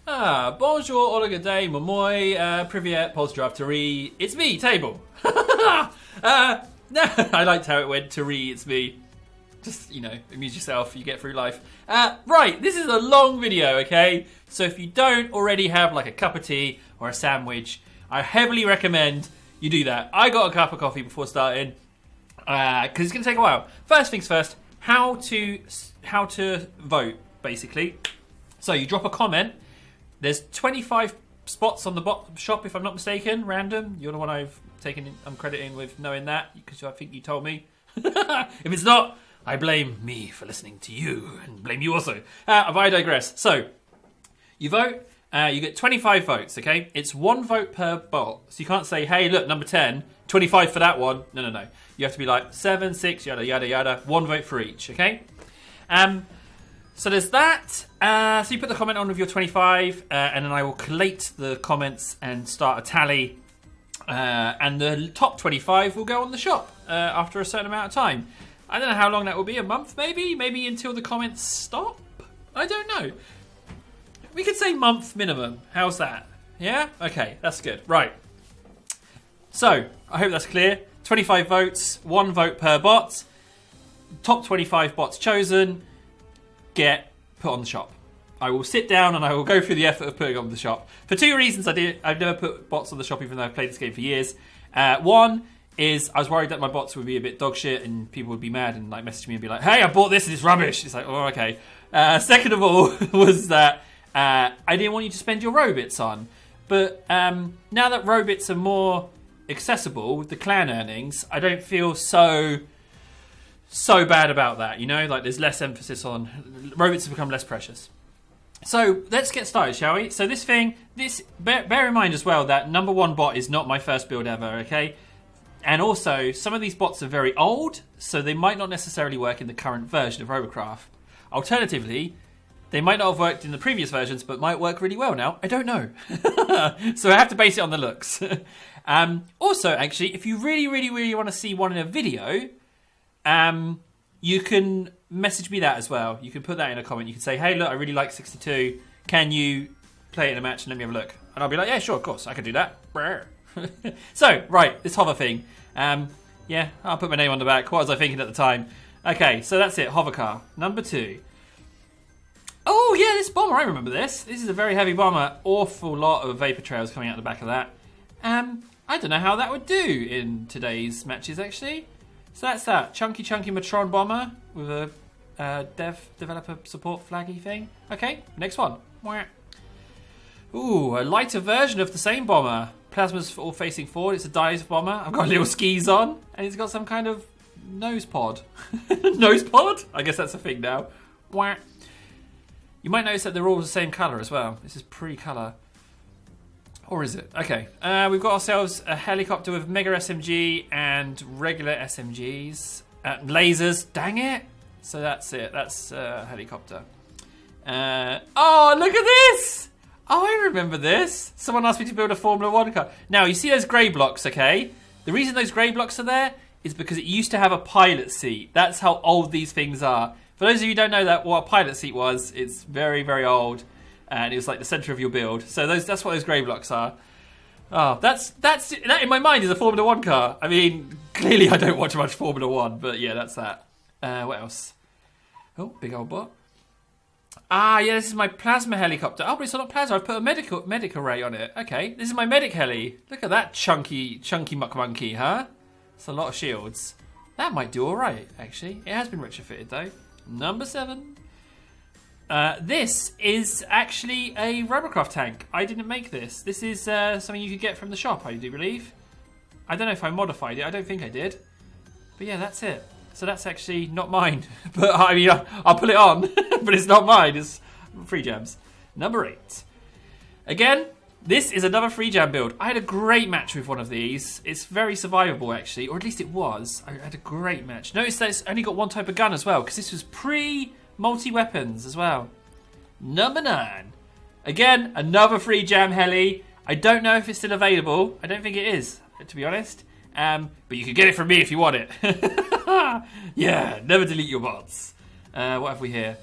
Bonjour, all good day, moi, privyet, pozdrav, Tari. It's me, Table. No, I liked how it went, Tari, it's me. Just, amuse yourself, you get through life. Right, this is a long video, okay? So if you don't already have like a cup of tea or a sandwich, I heavily recommend you do that. I got a cup of coffee before starting, because it's going to take a while. First things first, how to vote, basically. So you drop a comment. There's 25 spots on the shop, if I'm not mistaken, random. You're the one I'm crediting with knowing that, because I think you told me. If it's not, I blame me for listening to you, and blame you also. But I digress. So, you vote, you get 25 votes, okay? It's 1 vote per bot. So you can't say, hey, look, number 10, 25 for that one. No. You have to be like 7, 6, yada, yada, yada. 1 vote for each, okay? So there's that. So you put the comment on with your 25, and then I will collate the comments and start a tally. And the top 25 will go on the shop after a certain amount of time. I don't know how long that will be, a month maybe? Maybe until the comments stop? I don't know. We could say month minimum. How's that? Yeah? Okay, that's good. Right. So, I hope that's clear. 25 votes, 1 vote per bot. Top 25 bots chosen. Get put on the shop. I will sit down and I will go through the effort of putting on the shop. For 2 reasons I've never put bots on the shop even though I've played this game for years. One is I was worried that my bots would be a bit dog shit and people would be mad and like message me and be like, hey, I bought this and it's rubbish. It's like, oh, okay. Second of all was that I didn't want you to spend your robits on. But now that robits are more accessible with the clan earnings, I don't feel so bad about that, like there's less emphasis on robots have become less precious. So let's get started, shall we? So bear in mind as well that number 1 bot is not my first build ever, okay? And also some of these bots are very old, so they might not necessarily work in the current version of Robocraft. Alternatively, they might not have worked in the previous versions but might work really well now. I don't know. So I have to base it on the looks. Also, actually, if you really want to see one in a video, you can message me that as well. You can put that in a comment. You can say, hey, look, I really like 62. Can you play it in a match and let me have a look? And I'll be like, yeah, sure, of course, I can do that. So, right, this hover thing. Yeah, I'll put my name on the back. What was I thinking at the time? Okay, so that's it, hover car. Number 2. Oh, yeah, this bomber, I remember this. This is a very heavy bomber. Awful lot of vapor trails coming out the back of that. I don't know how that would do in today's matches, actually. So that's that. Chunky Matron bomber with a developer support flaggy thing. Okay, next one. Ooh, a lighter version of the same bomber. Plasma's all facing forward. It's a dive bomber. I've got little skis on. And it's got some kind of nose pod. Nose pod? I guess that's a thing now. You might notice that they're all the same colour as well. This is pre-colour. Or is it? Okay. We've got ourselves a helicopter with mega SMG and regular SMGs. Lasers. Dang it. So that's it. That's a helicopter. Oh, look at this. Oh, I remember this. Someone asked me to build a Formula 1 car. Now, you see those grey blocks, okay? The reason those grey blocks are there is because it used to have a pilot seat. That's how old these things are. For those of you who don't know what a pilot seat was, it's very, very old. And it was like the centre of your build. So that's what those grey blocks are. Oh, that in my mind is a Formula 1 car. I mean, clearly I don't watch much Formula 1, but yeah, that's that. What else? Oh, big old bot. Ah, yeah, this is my plasma helicopter. Oh, but it's not plasma. I've put a medic array on it. Okay, this is my medic heli. Look at that chunky muck monkey, huh? It's a lot of shields. That might do all right, actually. It has been retrofitted, though. Number 7. This is actually a Robocraft tank. I didn't make this. This is something you could get from the shop, I do believe. I don't know if I modified it. I don't think I did. But yeah, that's it. So that's actually not mine. But I mean, I'll put it on. But it's not mine. It's free jams. Number 8. Again, this is another free jam build. I had a great match with one of these. It's very survivable, actually. Or at least it was. I had a great match. Notice that it's only got 1 type of gun as well. Because this was multi-weapons as well. Number 9. Again, another free jam heli. I don't know if it's still available. I don't think it is, to be honest. But you can get it from me if you want it. Yeah, never delete your bots. What have we here?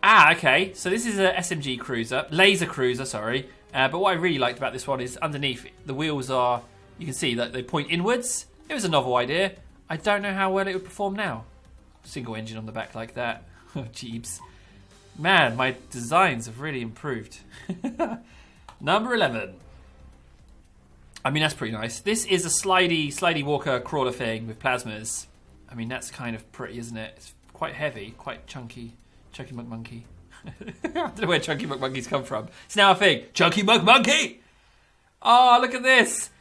Ah, okay. So this is a SMG cruiser, laser cruiser, sorry. But what I really liked about this one is underneath the wheels are, you can see that they point inwards. It was a novel idea. I don't know how well it would perform now. Single engine on the back like that. Oh, jeebs. Man, my designs have really improved. Number 11. I mean, that's pretty nice. This is a slidey walker crawler thing with plasmas. I mean, that's kind of pretty, isn't it? It's quite heavy, quite chunky. Chunky McMonkey. I don't know where Chunky McMonkeys come from. It's now a thing. Chunky McMonkey! Oh, look at this.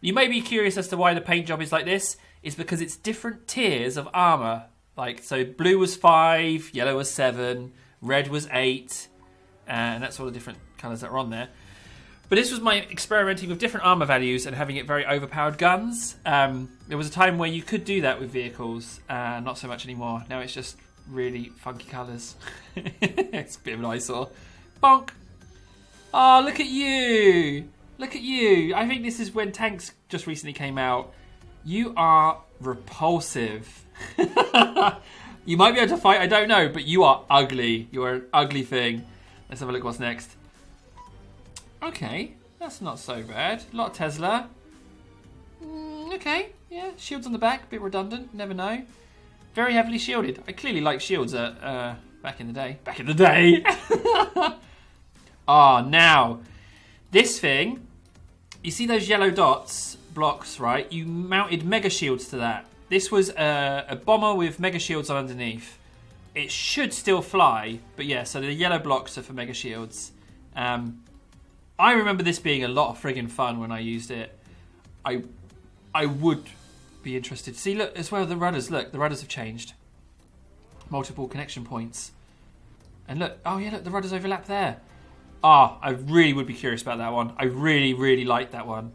You may be curious as to why the paint job is like this. It's because it's different tiers of armour. Like, so blue was 5, yellow was 7, red was 8, and that's all the different colours that are on there. But this was my experimenting with different armour values and having it very overpowered guns. There was a time where you could do that with vehicles, not so much anymore. Now it's just really funky colours. It's a bit of an eyesore. Bonk! Oh, look at you! Look at you! I think this is when tanks just recently came out. You are repulsive. You might be able to fight, I don't know, but you are ugly. You are an ugly thing. Let's have a look what's next. Okay, that's not so bad. A lot of Tesla. Okay, yeah, shields on the back, a bit redundant, never know. Very heavily shielded. I clearly like shields back in the day. Back in the day! Now, this thing, you see those yellow dots, blocks, right? You mounted mega shields to that. This was a bomber with mega shields on underneath. It should still fly, but yeah, so the yellow blocks are for mega shields. I remember this being a lot of friggin' fun when I used it. I would be interested. See, look, as well, the rudders. Look, the rudders have changed. Multiple connection points. And look, oh yeah, look, the rudders overlap there. I really would be curious about that one. I really, really like that one.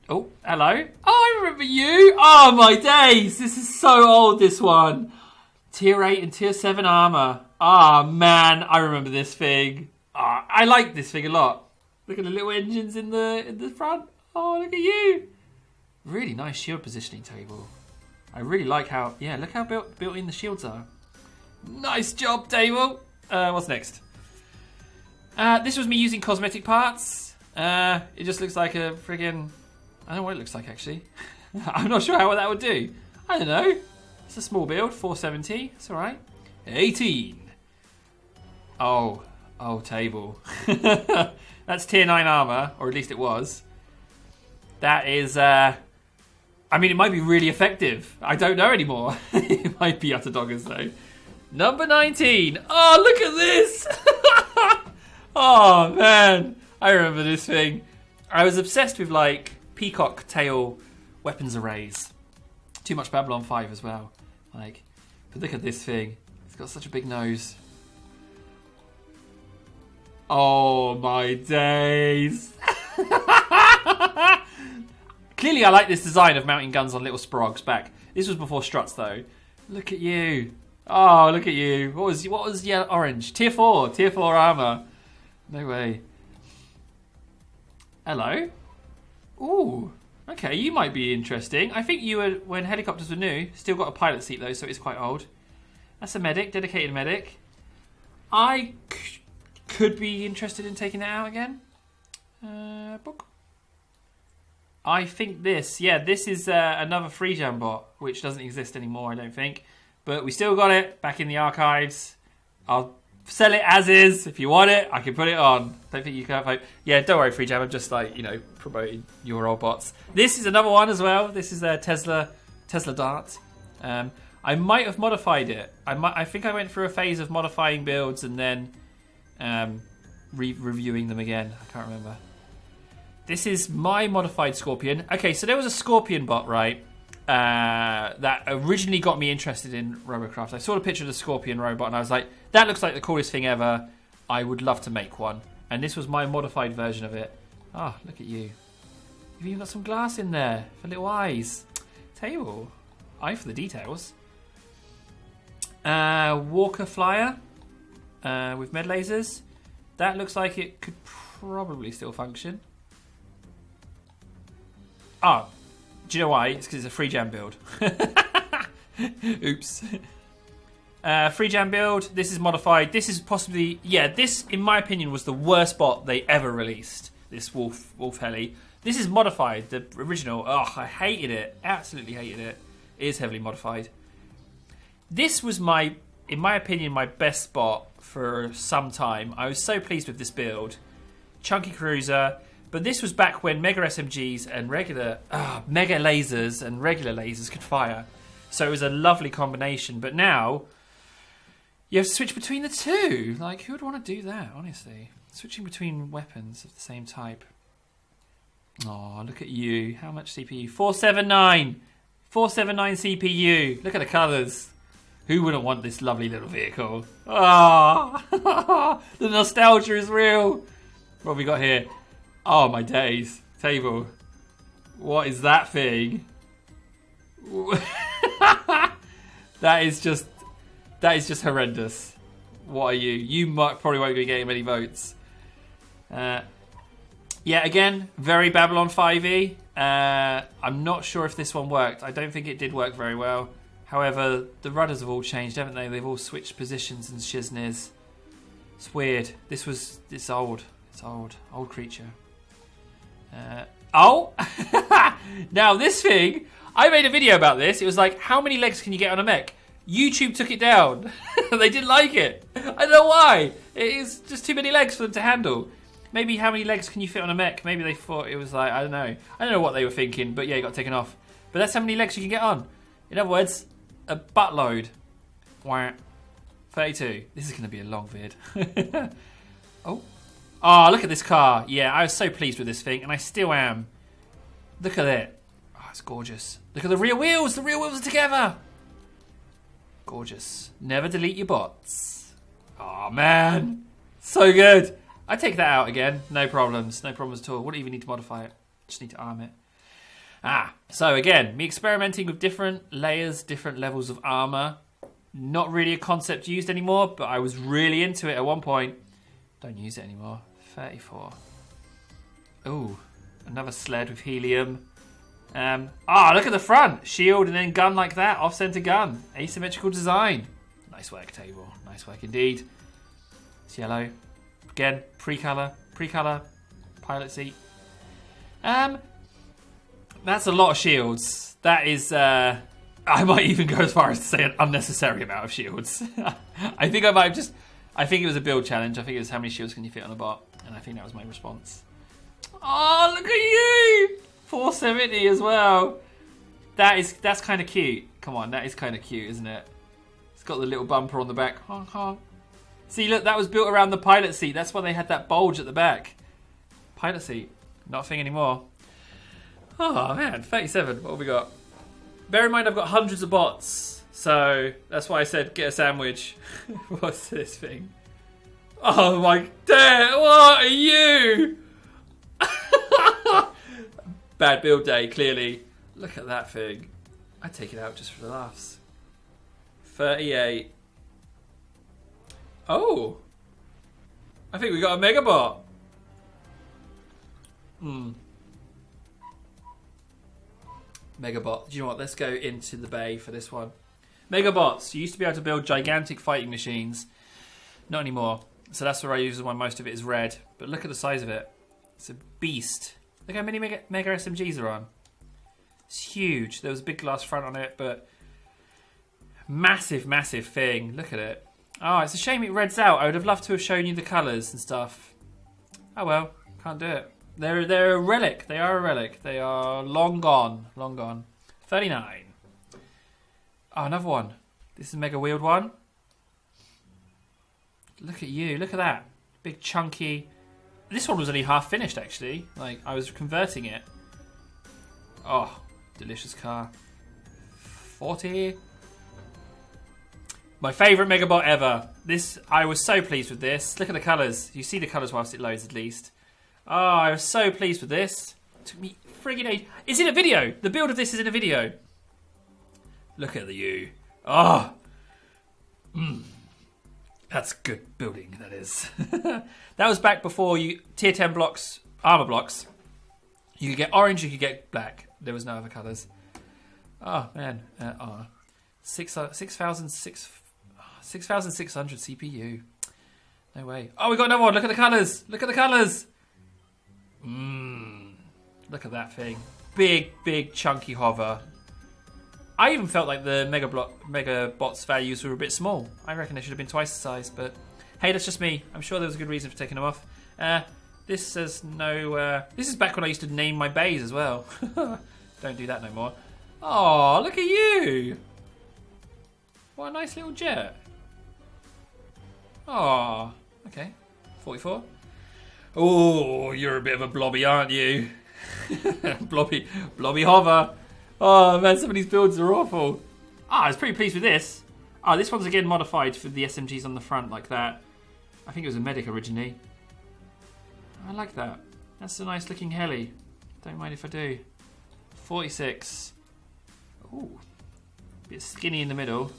Oh, hello. Oh, I remember you. Oh, my days. This is so old, this one. Tier 8 and Tier 7 armor. Man, I remember this thing. I like this thing a lot. Look at the little engines in the front. Oh, look at you. Really nice shield positioning table. I really like how, yeah, look how built in the shields are. Nice job, table. What's next? This was me using cosmetic parts. It just looks like a friggin', I don't know what it looks like actually. I'm not sure how that would do. I don't know. It's a small build, 470. It's all right. 18. Oh, table. That's tier 9 armor, or at least it was. That is, I mean, it might be really effective. I don't know anymore. It might be utter doggers though. Number 19. Oh, look at this. Oh, man. I remember this thing. I was obsessed with, like, peacock tail weapons arrays. Too much Babylon 5 as well. Like, but look at this thing. It's got such a big nose. Oh, my days. Clearly, I like this design of mounting guns on little sprogs back. This was before struts, though. Look at you. Oh, look at you. What was yellow, orange? Tier 4 armor. No way. Hello. Ooh. Okay, you might be interesting. I think you were, when helicopters were new, still got a pilot seat though, so it's quite old. That's a medic, dedicated medic. I could be interested in taking that out again. Book. I think this is another free jam bot, which doesn't exist anymore, I don't think. But we still got it back in the archives. I'll sell it as is. If you want it, I can put it on. Don't think you can vote. Yeah, don't worry, free jam. I'm just like, promoting your old bots. This is another one as well. This is a Tesla Dart. I might have modified it. I think I went through a phase of modifying builds and then reviewing them again. I can't remember. This is my modified Scorpion. Okay, so there was a Scorpion bot, right? That originally got me interested in Robocraft. I saw the picture of the Scorpion robot and I was like, that looks like the coolest thing ever. I would love to make one. And this was my modified version of it. Oh, look at you. You've even got some glass in there for little eyes. Table. Eye for the details. Walker Flyer with med lasers. That looks like it could probably still function. Oh, do you know why? It's because it's a free jam build. Oops. Free jam build. This is modified. This is possibly... Yeah, this, in my opinion, was the worst bot they ever released. This wolf heli. This is modified. The original. Oh, I hated it. Absolutely hated it. It is heavily modified. This was in my opinion, my best bot for some time. I was so pleased with this build. Chunky cruiser. But this was back when Mega SMGs and Mega lasers and regular lasers could fire. So it was a lovely combination. But now, you have to switch between the two. Like, who would want to do that, honestly? Switching between weapons of the same type. Oh, look at you. How much CPU? 479. 479 CPU. Look at the colours. Who wouldn't want this lovely little vehicle? Ah, the nostalgia is real. What have we got here? Oh, my days. Table. What is that thing? That is just horrendous. What are you? You probably won't be getting many votes. Yeah, again, very Babylon 5e. I'm not sure if this one worked. I don't think it did work very well. However, the rudders have all changed, haven't they? They've all switched positions and shizniz. It's weird. It's old. It's old. Old creature. Oh! Now, this thing, I made a video about this. It was like, how many legs can you get on a mech? YouTube took it down. They didn't like it. I don't know why. It is just too many legs for them to handle. Maybe how many legs can you fit on a mech? Maybe they thought it was like, I don't know. I don't know what they were thinking, but yeah, it got taken off. But that's how many legs you can get on. In other words, a buttload. 32. This is going to be a long vid. Oh, look at this car. Yeah, I was so pleased with this thing, and I still am. Look at it. Oh, it's gorgeous. Look at the rear wheels. The rear wheels are together. Gorgeous. Never delete your bots. Oh, man. So good. I take that out again. No problems. No problems at all. Wouldn't even need to modify it. Just need to arm it. So again, me experimenting with different layers, different levels of armor. Not really a concept used anymore, but I was really into it at one point. Don't use it anymore. 34. Ooh, another sled with helium. Look at the front. Shield and then gun like that. Off-center gun. Asymmetrical design. Nice work, table. Nice work indeed. It's yellow. Again, pre-color. Pre-color. Pilot seat. That's a lot of shields. That is, I might even go as far as to say an unnecessary amount of shields. I think it was a build challenge. I think it was how many shields can you fit on a bot. And I think that was my response. Oh, look at you! 470 as well. That's kind of cute. Come on, that is kind of cute, isn't it? It's got the little bumper on the back. Honk, honk. See, look, that was built around the pilot seat. That's why they had that bulge at the back. Pilot seat. Not a thing anymore. Oh, man. 37. What have we got? Bear in mind, I've got hundreds of bots. So, that's why I said get a sandwich. What's this thing? Oh, my dad. What are you? Bad build day, clearly. Look at that thing. I'd take it out just for the laughs. 38. Oh. I think we got a Megabot. Megabot. Do you know what? Let's go into the bay for this one. Megabots. You used to be able to build gigantic fighting machines. Not anymore. So that's what I use when most of it is red. But look at the size of it. It's a beast. Look how many mega SMGs are on. It's huge. There was a big glass front on it, but massive, massive thing. Look at it. Oh, it's a shame it reds out. I would have loved to have shown you the colours and stuff. Oh well, can't do it. They're a relic. They are a relic. They are long gone. Long gone. 39. Oh, another one. This is a mega wheeled one. Look at you. Look at that. Big chunky. This one was only half finished actually. Like I was converting it. Oh, delicious car. 40. My favourite Megabot ever. I was so pleased with this. Look at the colours. You see the colours whilst it loads at least. Oh, I was so pleased with this. It took me friggin' age. It's in a video. The build of this is in a video. Look at you. Oh. That's good building, that is. That was back before tier 10 blocks, armour blocks. You could get orange, you could get black. There was no other colours. Oh, man. 6,000, 6,600 CPU. No way. Oh, we got another one. Look at the colours. Look at the colours. Look at that thing. Big, chunky hover. I even felt like the Mega Bots values were a bit small. I reckon they should have been twice the size, but hey, that's just me. I'm sure there was a good reason for taking them off. This says no... this is back when I used to name my bays as well. Don't do that no more. Oh, look at you. What a nice little jet. Oh, okay. 44. Oh, you're a bit of a blobby, aren't you? blobby hover. Oh man, some of these builds are awful. I was pretty pleased with this. This one's again modified for the SMGs on the front like that. I think it was a medic originally. I like that. That's a nice looking heli. Don't mind if I do. 46. Ooh, bit skinny in the middle.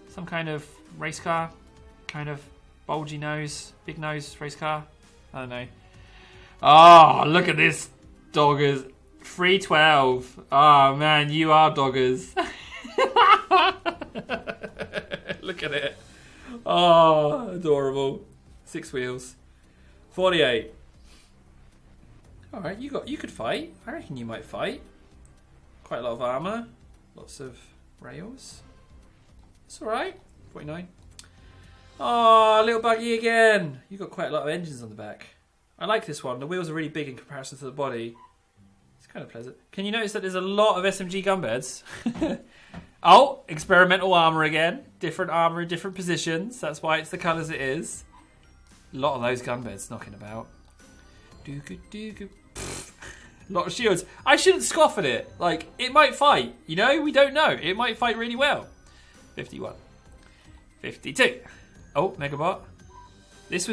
Some kind of race car, kind of bulgy nose, big nose race car. I don't know. Oh, look at this, doggers. 312. Oh man, you are doggers. Look at it. Oh, adorable. 6 wheels. 48. All right, you could fight. I reckon you might fight. Quite a lot of armor, lots of rails. It's all right. 49. Oh, little buggy again. You've got quite a lot of engines on the back. I like this one. The wheels are really big in comparison to the body. It's kind of pleasant. Can you notice that there's a lot of SMG gun beds? Oh, experimental armor again. Different armor in different positions. That's why it's the colours it is. A lot of those gun beds knocking about. A lot of shields. I shouldn't scoff at it. Like, it might fight. You know, we don't know. It might fight really well. 51. 52. Oh, Megabot. This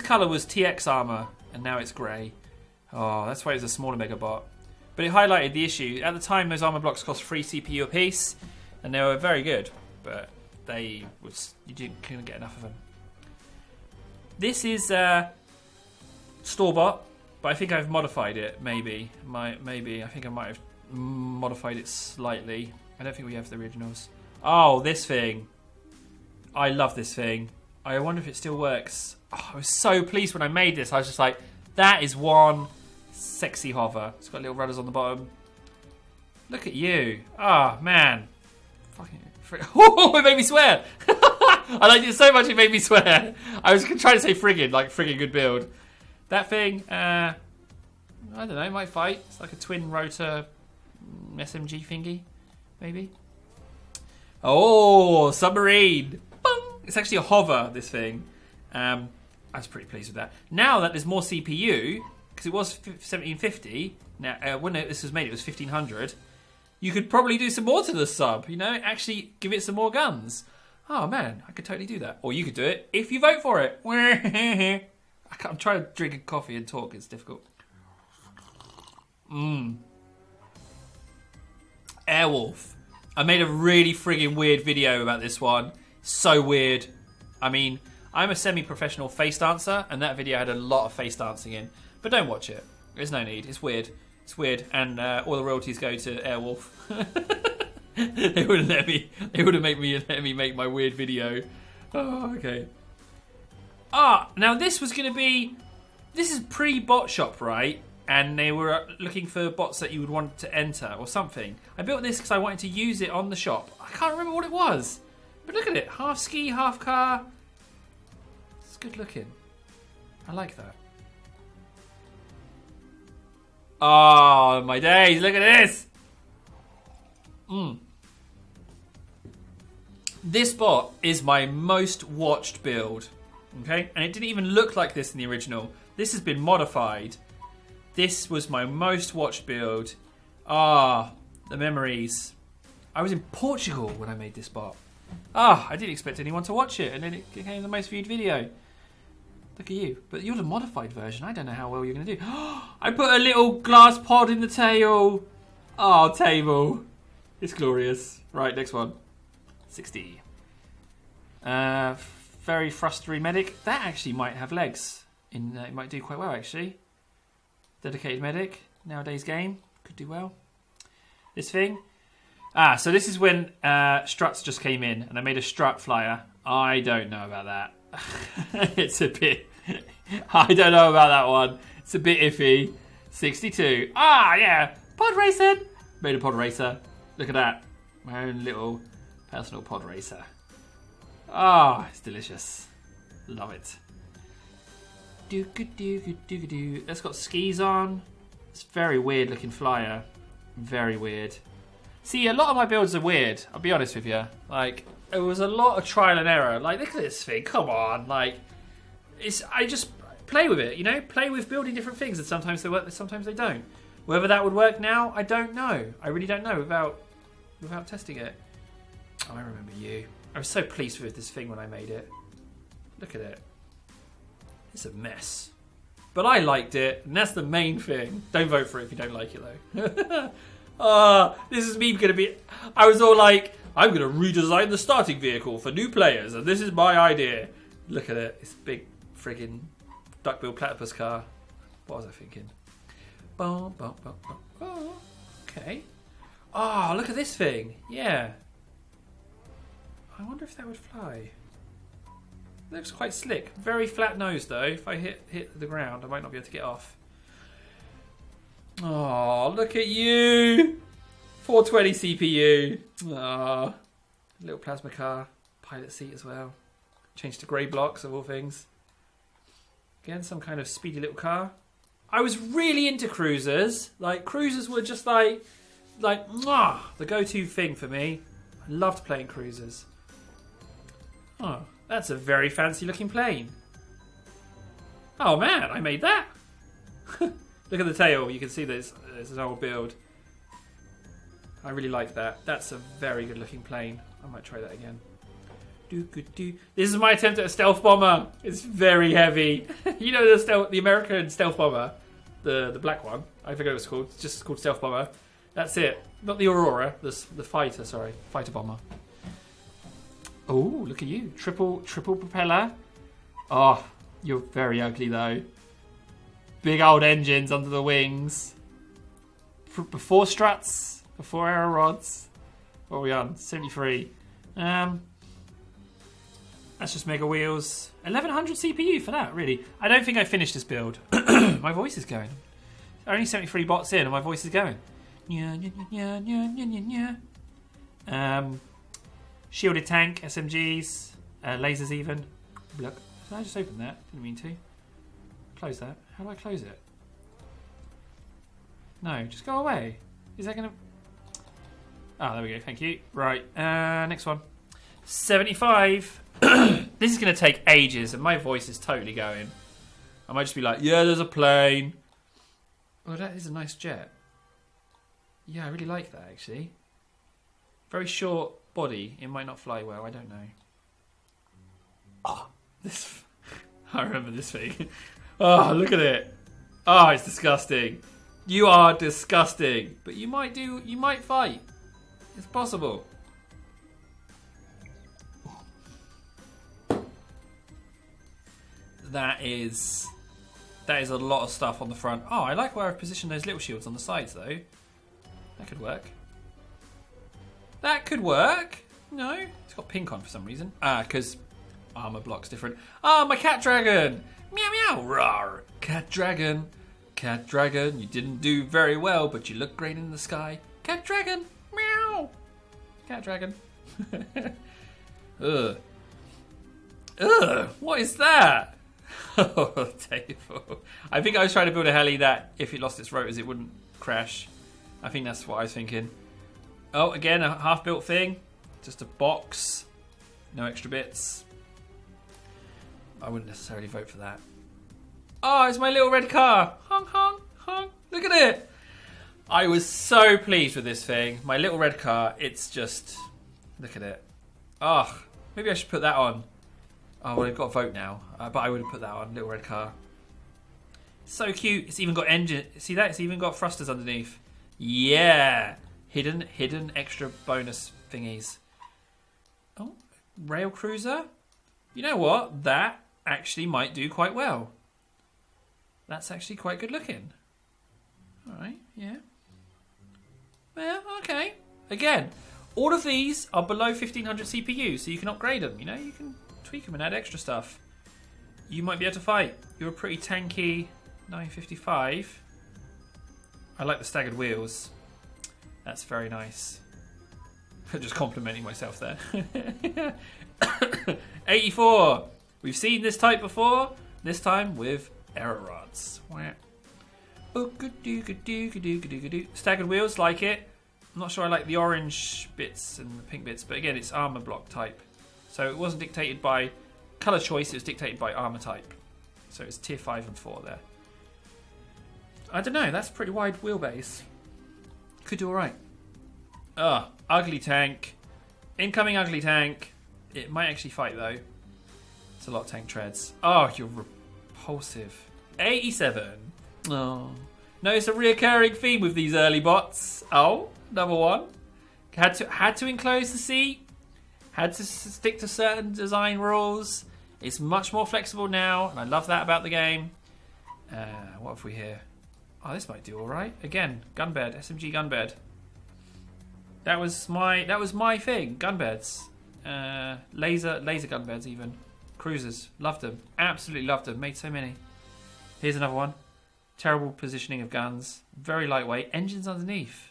colour was TX armour, and now it's grey. Oh, that's why it was a smaller Megabot. But it highlighted the issue. At the time, those armour blocks cost 3 CPU a piece, and they were very good, but you couldn't get enough of them. This is store-bought, but I think I've modified it, maybe. I think I might have modified it slightly. I don't think we have the originals. Oh, this thing. I love this thing. I wonder if it still works. Oh, I was so pleased when I made this. I was just like, that is one sexy hover. It's got little rudders on the bottom. Look at you. Oh, man. Oh, it made me swear. I liked it so much it made me swear. I was trying to say friggin', like friggin' good build. That thing, I don't know, it might fight. It's like a twin rotor SMG thingy, maybe. Oh, submarine. Bung! It's actually a hover, this thing. I was pretty pleased with that. Now that there's more CPU, because it was 1750, now when this was made it was 1500, you could probably do some more to the sub, you know, actually give it some more guns. Oh man, I could totally do that. Or you could do it if you vote for it. I'm trying to drink a coffee and talk, it's difficult. Airwolf. I made a really friggin' weird video about this one. So weird. I mean, I'm a semi-professional face dancer, and that video had a lot of face dancing in. But don't watch it. There's no need. It's weird. It's weird, and all the royalties go to Airwolf. They wouldn't let me. They wouldn't let me make my weird video. Oh, okay. Now this was going to be... This is pre-bot shop, right? And they were looking for bots that you would want to enter or something. I built this because I wanted to use it on the shop. I can't remember what it was. But look at it. Half ski, half car. It's good looking. I like that. Oh, my days. Look at this. This bot is my most watched build. Okay? And it didn't even look like this in the original. This has been modified. This was my most watched build. The memories. I was in Portugal when I made this bot. I didn't expect anyone to watch it, and then it became the most viewed video. Look at you. But you're the modified version. I don't know how well you're going to do. I put a little glass pod in the tail. Oh, table. It's glorious. Right, next one. 60. Very frustrating medic. That actually might have legs. It might do quite well, actually. Dedicated medic. Nowadays game. Could do well. This thing. So this is when struts just came in, and I made a strut flyer. I don't know about that. It's a bit... I don't know about that one. It's a bit iffy. 62. Ah, yeah. Pod racing. Made a pod racer. Look at that. My own little personal pod racer. Ah, it's delicious. Love it. Doo-ga-doo-ga-doo-ga-doo. That's got skis on. It's very weird looking flyer. Very weird. See, a lot of my builds are weird. I'll be honest with you. Like, it was a lot of trial and error. Like, look at this thing. Come on. Like, I just play with it, you know? Play with building different things, and sometimes they work, sometimes they don't. Whether that would work now, I don't know. I really don't know without testing it. Oh, I remember you. I was so pleased with this thing when I made it. Look at it. It's a mess. But I liked it, and that's the main thing. Don't vote for it if you don't like it, though. This is me gonna be... I was all like, I'm gonna redesign the starting vehicle for new players, and this is my idea. Look at it. It's a big friggin' duck-billed platypus car. What was I thinking? Oh, okay. Oh, look at this thing. Yeah. I wonder if that would fly. Looks quite slick. Very flat nose though. If I hit the ground, I might not be able to get off. Oh, look at you! 420 CPU. Oh, little plasma car. Pilot seat as well. Changed to grey blocks of all things. Again, some kind of speedy little car. I was really into cruisers. Like, cruisers were just like the go-to thing for me. I loved playing cruisers. Oh, that's a very fancy looking plane. Oh man, I made that. Look at the tail. You can see there's an old build. I really like that. That's a very good looking plane. I might try that again. This is my attempt at a stealth bomber. It's very heavy. You know the American stealth bomber, the black one. I forget what it's called. It's just called stealth bomber. That's it. Not the Aurora. The fighter. Sorry, fighter bomber. Oh, look at you. Triple propeller. Oh, you're very ugly though. Big old engines under the wings. Before struts. Before aero rods. What are we on? 73. That's just mega wheels. 1100 CPU for that, really. I don't think I finished this build. My voice is going. Only 73 bots in and my voice is going. Shielded tank, SMGs, lasers even. Look, did I just open that? Didn't mean to. Close that. How do I close it? No, just go away. Is that gonna... Oh, there we go, thank you. Right, next one. 75. This is going to take ages and my voice is totally going. I might just be like, yeah, there's a plane. Oh, that is a nice jet. Yeah, I really like that actually. Very short body. It might not fly well, I don't know. Oh, this... I remember this thing. Oh, look at it. Oh, it's disgusting. You are disgusting. But you might fight. It's possible. That is a lot of stuff on the front. Oh, I like where I've positioned those little shields on the sides, though. That could work. That could work. No, it's got pink on for some reason. Ah, because armor block's different. Ah, my cat dragon. Meow meow. Rawr. Cat dragon. Cat dragon. You didn't do very well, but you look great in the sky. Cat dragon. Meow. Cat dragon. Ugh. Ugh. What is that? Oh, table. I think I was trying to build a heli that if it lost its rotors it wouldn't crash. I think that's what I was thinking. Oh, again, a half-built thing. Just a box. No extra bits. I wouldn't necessarily vote for that. Oh, it's my little red car. Honk, honk, honk. Look at it. I was so pleased with this thing. My little red car, it's just... Look at it. Oh, maybe I should put that on. Oh, well, I've got a vote now. But I would have put that on. Little red car. So cute. It's even got engine. See that? It's even got thrusters underneath. Yeah. Hidden extra bonus thingies. Oh, rail cruiser. You know what? That actually might do quite well. That's actually quite good looking. All right. Yeah. Well, okay. Again, All of these are below 1500 CPU, so you can upgrade them. You know, you can tweak them and add extra stuff. You might be able to fight. You're a pretty tanky 955. I like the staggered wheels. That's very nice. Just complimenting myself there. 84. We've seen this type before. This time with error rods. Staggered wheels, like it. I'm not sure I like the orange bits and the pink bits, but again, it's armor block type. So it wasn't dictated by color choice, it was dictated by armor type. So it's tier 5 and 4 there. I don't know, that's a pretty wide wheelbase. Could do alright. Ugly tank. Incoming ugly tank. It might actually fight though. It's a lot of tank treads. Oh, you're repulsive. 87. Oh. No, it's a reoccurring theme with these early bots. Oh, number one. Had to enclose the seat. Had to stick to certain design rules. It's much more flexible now, and I love that about the game. What have we here? Oh, this might do all right. Again, gunbed, SMG gunbed. That was my thing. Gunbeds, laser gunbeds even. Cruisers, loved them. Absolutely loved them. Made so many. Here's another one. Terrible positioning of guns. Very lightweight. Engines underneath.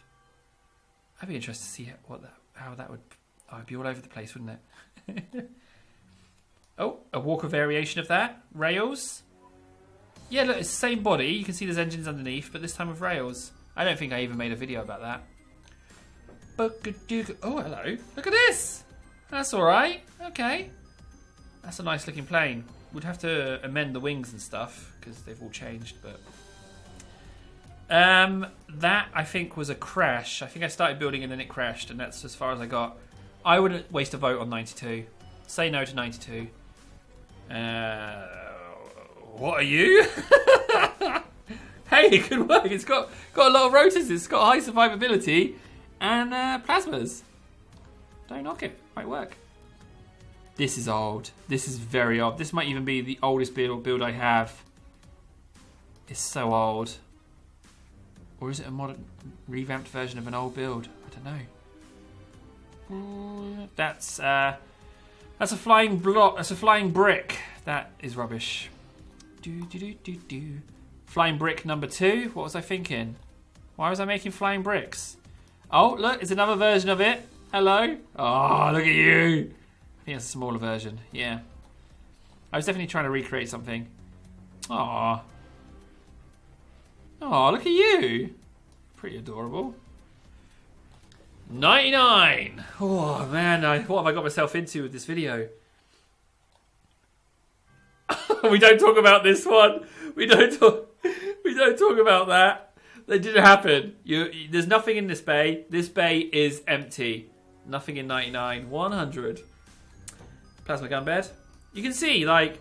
I'd be interested to see how that would. Oh, it'd be all over the place, wouldn't it? Oh, a Walker variation of that. Rails. Yeah, look, it's the same body. You can see there's engines underneath, but this time with rails. I don't think I even made a video about that. Oh, hello. Look at this. That's all right. Okay. That's a nice looking plane. We'd have to amend the wings and stuff because they've all changed, but that I think was a crash. I think I started building and then it crashed, and that's as far as I got. I wouldn't waste a vote on 92. Say no to 92. What are you? Hey, it could work. It's got a lot of rotors. It's got high survivability and plasmas. Don't knock it. Might work. This is old. This is very old. This might even be the oldest build I have. It's so old. Or is it a modern, revamped version of an old build? I don't know. That's a flying block. That's a flying brick. That is rubbish. Flying brick number 2. What was I thinking? Why was I making flying bricks? Oh, look, it's another version of it. Hello. Oh, look at you. I think it's a smaller version. Yeah. I was definitely trying to recreate something. Aww. Oh, look at you. Pretty adorable. 99. Oh, man. What have I got myself into with this video? We don't talk about this one. We don't talk about that. That didn't happen. There's nothing in this bay. This bay is empty. Nothing in 99. 100. Plasma gun bed. You can see, like,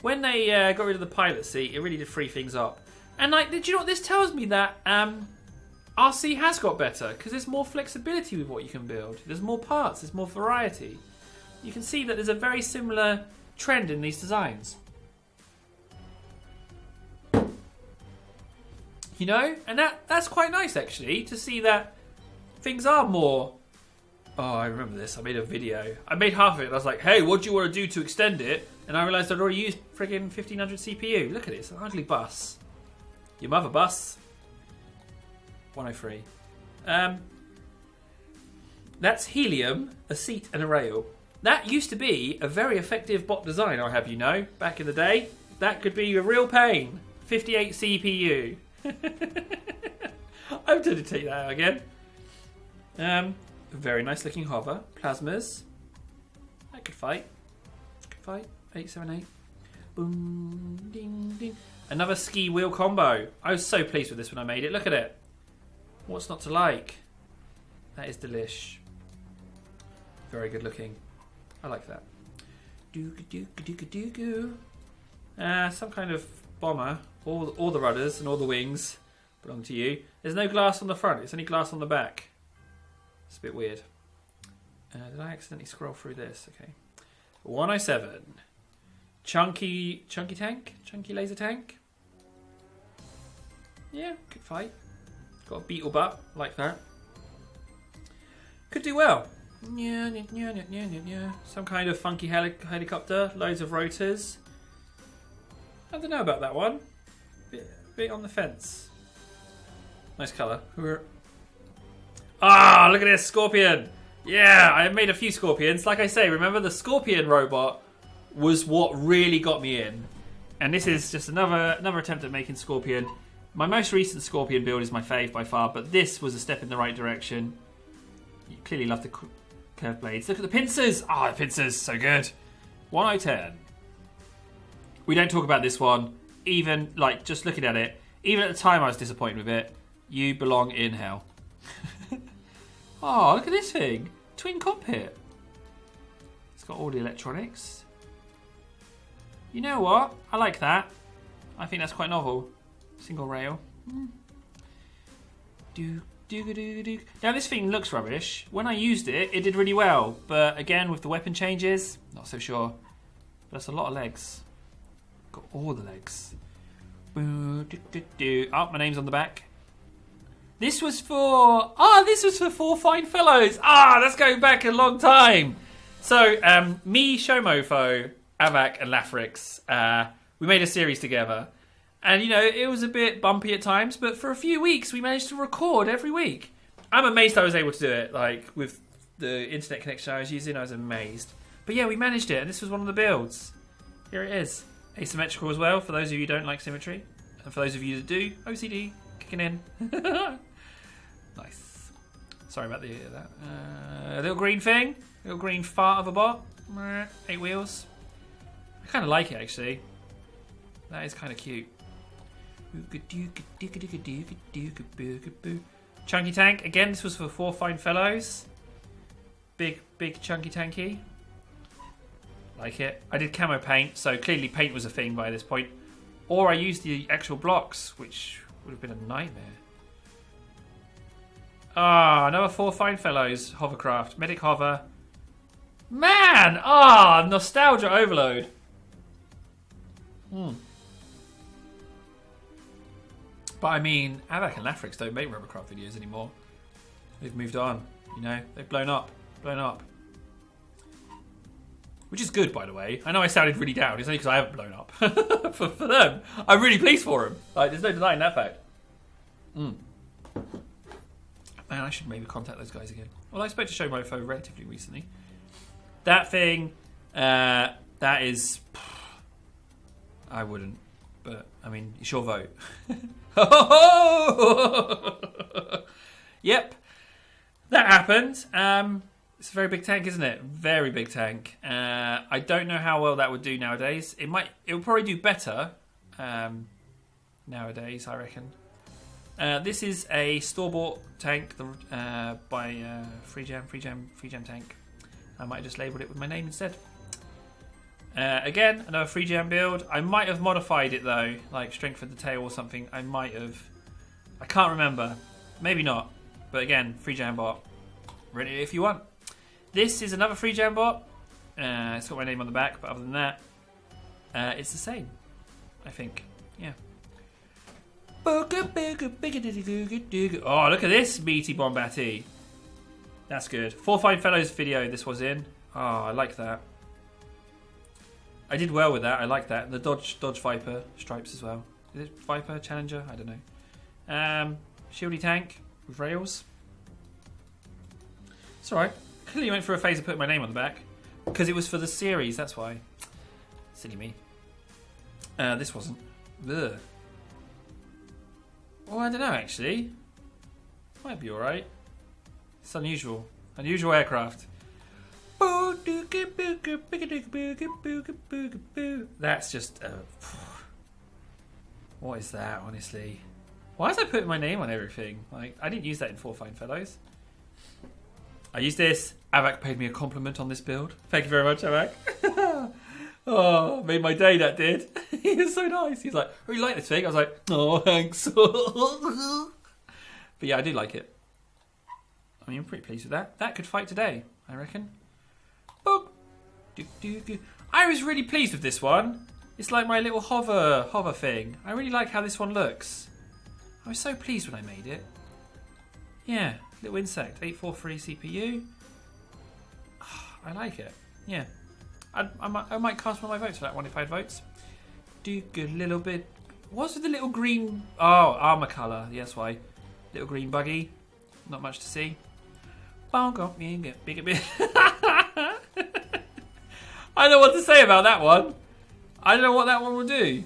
when they got rid of the pilot seat, it really did free things up. And, like, do you know what this tells me? That RC has got better because there's more flexibility with what you can build. There's more parts. There's more variety. You can see that there's a very similar trend in these designs. You know? And that's quite nice, actually, to see that things are more... Oh, I remember this. I made a video. I made half of it. And I was like, hey, what do you want to do to extend it? And I realised I'd already used friggin' 1500 CPU. Look at it. It's an ugly bus. Your mother bus. 103. That's helium, a seat and a rail. That used to be a very effective bot design, I'll have you know. Back in the day. That could be a real pain. 58 CPU. I'm going to take that out again. Very nice looking hover. Plasmas. That could fight. 878. Boom, ding, ding. Another ski wheel combo. I was so pleased with this when I made it. Look at it. What's not to like? That is delish. Very good looking. I like that. Some kind of bomber. All the rudders and all the wings belong to you. There's no glass on the front. It's only glass on the back. It's a bit weird. Did I accidentally scroll through this? Okay. 107. Chunky tank? Chunky laser tank? Yeah, could fight. Got a beetle butt, like that. Could do well. Some kind of funky helicopter. Loads of rotors. I don't know about that one. Bit on the fence. Nice colour. Ah, look at this scorpion. Yeah, I made a few scorpions. Like I say, remember the scorpion robot was what really got me in. And this is just another attempt at making scorpion. My most recent scorpion build is my fave by far, but this was a step in the right direction. You clearly love the curved blades. Look at the pincers. Ah, the pincers, so good. 1 out of 10. We don't talk about this one. Even, like, just looking at it, even at the time I was disappointed with it. You belong in hell. Oh, look at this thing. Twin cockpit. It's got all the electronics. You know what? I like that. I think that's quite novel. Single rail. Now this thing looks rubbish. When I used it, it did really well. But again, with the weapon changes, not so sure. But that's a lot of legs. Got all the legs. Oh, my name's on the back. This was for... this was for 4 Fine Fellows. That's going back a long time. So, me, Showmofo, Avak and Lafrix, we made a series together. And, you know, it was a bit bumpy at times, but for a few weeks we managed to record every week. I'm amazed I was able to do it, like, with the internet connection I was using, I was amazed. But yeah, we managed it, and this was one of the builds. Here it is. Asymmetrical as well, for those of you who don't like symmetry. And for those of you that do, OCD, kicking in. Nice. Sorry about that. Little green thing. Little green fart of a bot. 8 wheels. I kind of like it, actually. That is kind of cute. Chunky tank. Again, this was for 4 Fine Fellows. Big chunky tanky. Like it. I did camo paint, so clearly paint was a thing by this point. Or I used the actual blocks, which would have been a nightmare. Another 4 Fine Fellows. Hovercraft. Medic hover. Man! Nostalgia overload. But I mean, Avak and Lafrix don't make Robocraft videos anymore. They've moved on, you know? They've blown up. Which is good, by the way. I know I sounded really down. It's only because I haven't blown up. for them. I'm really pleased for them. Like, there's no denying that fact. Man, I should maybe contact those guys again. Well, I spoke to Showmofo relatively recently. That thing, that is... I wouldn't. But, I mean, it's your vote. Yep. That happened. It's a very big tank, isn't it? Very big tank. I don't know how well that would do nowadays. It would probably do better nowadays, I reckon. This is a store-bought tank by Free Jam Tank. I might have just labelled it with my name instead. Again, another Free Jam build. I might have modified it though, like strength of the tail or something. I might have. I can't remember. Maybe not. But again, Free Jam bot. Rent it if you want. This is another Free Jam bot. It's got my name on the back, but other than that, it's the same. I think. Yeah. Oh, look at this meaty Bombati. That's good. 4 Fine Fellows video this was in. Oh, I like that. I did well with that. I like that. The Dodge Viper stripes as well. Is it Viper? Challenger? I don't know. Shieldy tank with rails. It's alright. Clearly went for a phase of putting my name on the back. Because it was for the series, that's why. Silly me. This wasn't. Ugh. Oh, I don't know actually. Might be alright. It's unusual. Unusual aircraft. That's just... what is that, honestly? Why is I putting my name on everything? Like, I didn't use that in 4 Fine Fellows. I used this. Avak paid me a compliment on this build. Thank you very much, Avak. Oh, made my day, that did. He was so nice. He's like, oh, you like this thing? I was like, oh, thanks. But yeah, I do like it. I mean, I'm pretty pleased with that. That could fight today, I reckon. I was really pleased with this one. It's like my little hover thing. I really like how this one looks. I was so pleased when I made it. Yeah, little insect. 843 CPU. I like it. Yeah. I might cast one of my votes for that one if I had votes. Do good little bit. What's with the little green... Oh, armor colour. Yes, why. Little green buggy. Not much to see. Bongo. Bigger bit. I don't know what to say about that one. I don't know what that one will do.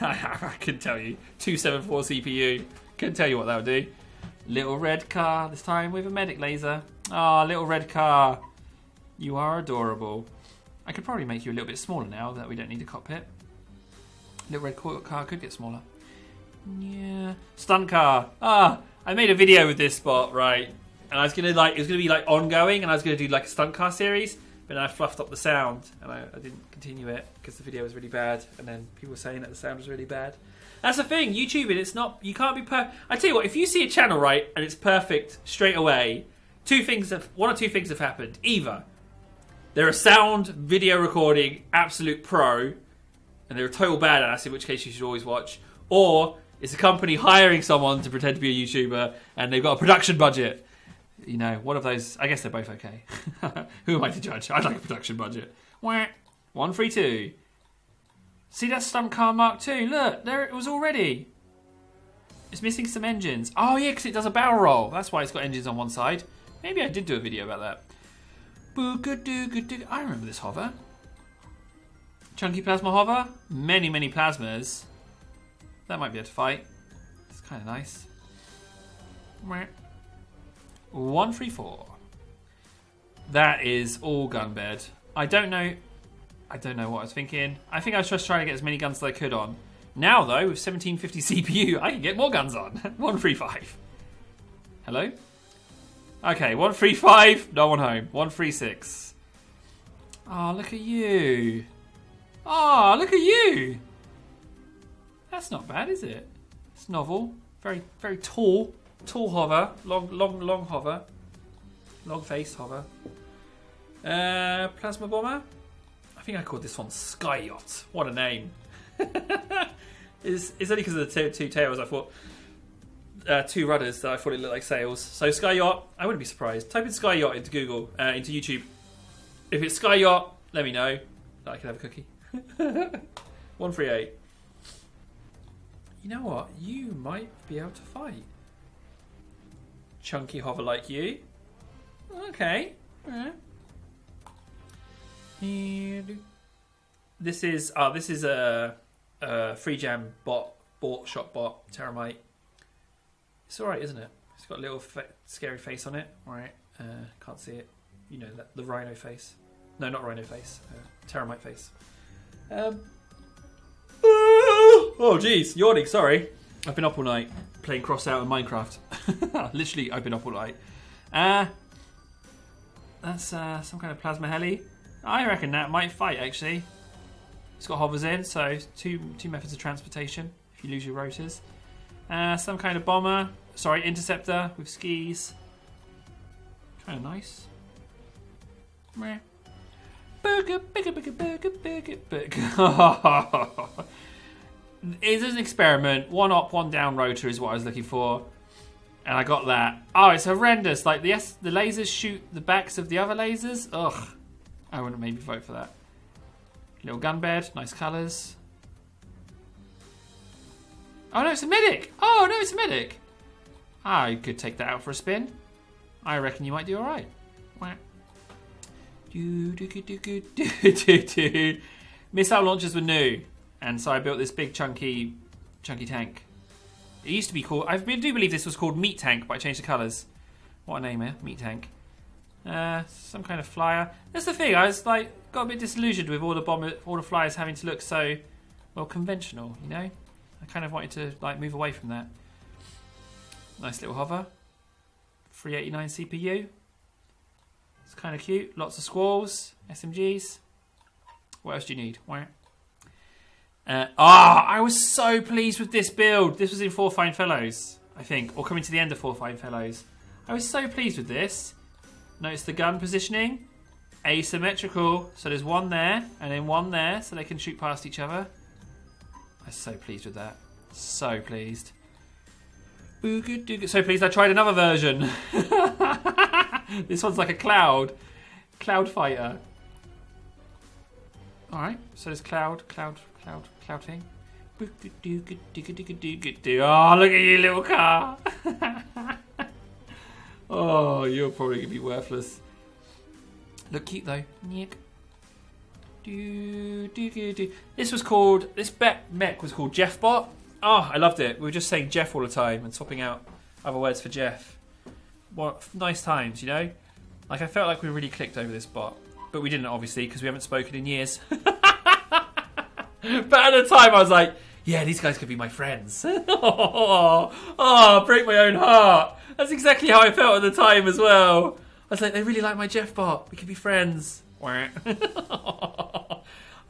I can tell you. 274 CPU. Can tell you what that will do. Little red car. This time with a medic laser. Ah, little red car. You are adorable. I could probably make you a little bit smaller now that we don't need a cockpit. Little red car could get smaller. Yeah. Stunt car. Ah, I made a video with this spot, right? And I was gonna it was gonna be like ongoing, and I was gonna do like a stunt car series, but then I fluffed up the sound and I didn't continue it because the video was really bad, and then people were saying that the sound was really bad. That's the thing, YouTube, it's not, you can't be perfect. I tell you what, if you see a channel, right, and it's perfect straight away, one or two things have happened. Either they're a sound video recording absolute pro, and they're a total badass, in which case you should always watch, or it's a company hiring someone to pretend to be a YouTuber, and they've got a production budget. You know, one of those, I guess they're both okay. Who am I to judge? I'd like a production budget. 132. See that stunt car Mark II? Look, there it was already. It's missing some engines. Oh yeah, because it does a barrel roll. That's why it's got engines on one side. Maybe I did do a video about that. I remember this hover. Chunky plasma hover. Many plasmas. That might be able to fight. It's kind of nice. 134. That is all gun bed. I don't know what I was thinking. I think I was just trying to get as many guns as I could on. Now though, with 1750 CPU, I can get more guns on. 135. Hello? Okay, 135. No one home. 136. Oh, look at you. Oh, look at you. That's not bad, is it? It's novel. Very tall. Tall hover. Long hover. Long face hover. Plasma bomber. I think I called this one Sky Yacht. What a name. It's only because of the two tails I thought. Two rudders that I thought it looked like sails. So Sky Yacht, I wouldn't be surprised. Type in Sky Yacht into Google, into YouTube. If it's Sky Yacht, let me know that I can have a cookie. 138. You know what? You might be able to fight. Chunky hover like you. Okay. This is a free jam shop bot Terramite. It's alright, isn't it? It's got a little scary face on it. Alright, can't see it. You know that, the rhino face. No, not rhino face. Terramite face. Oh jeez, yawning, sorry. I've been up all night playing Cross Out in Minecraft. Literally, I've been up all night. That's some kind of plasma heli. I reckon that might fight, actually. It's got hovers in, so two methods of transportation if you lose your rotors. Some kind of bomber. Sorry, interceptor with skis. Kind of nice. Burger. It is an experiment. One up, one down rotor is what I was looking for. And I got that. Oh, it's horrendous. Like, the lasers shoot the backs of the other lasers. Ugh. I wouldn't maybe vote for that. Little gun bed. Nice colours. Oh, no, it's a medic. Oh, no, it's a medic. I could take that out for a spin. I reckon you might do all right. Missile launchers were new. And so I built this big chunky tank. It used to be called... I do believe this was called Meat Tank, but I changed the colours. What a name, eh? Meat Tank. Some kind of flyer. That's the thing. I was like, got a bit disillusioned with all the flyers having to look so, well, conventional. You know, I kind of wanted to like move away from that. Nice little hover. 389 CPU. It's kind of cute. Lots of squalls, SMGs. What else do you need? I was so pleased with this build. This was in Four Fine Fellows, I think, or coming to the end of Four Fine Fellows. I was so pleased with this. Notice the gun positioning. Asymmetrical. So there's one there and then one there so they can shoot past each other. I was so pleased with that. So pleased. So pleased I tried another version. This one's like a cloud fighter. All right, so there's cloud thing. Oh, look at you, little car. Oh, you're probably gonna be worthless. Look cute though. This mech was called Jeffbot. Oh, I loved it. We were just saying Jeff all the time and swapping out other words for Jeff. What nice times, you know? Like, I felt like we really clicked over this bot. But we didn't, obviously, because we haven't spoken in years. But at the time, I was like, yeah, these guys could be my friends. Oh, break my own heart. That's exactly how I felt at the time as well. I was like, they really like my Jeff bot. We could be friends.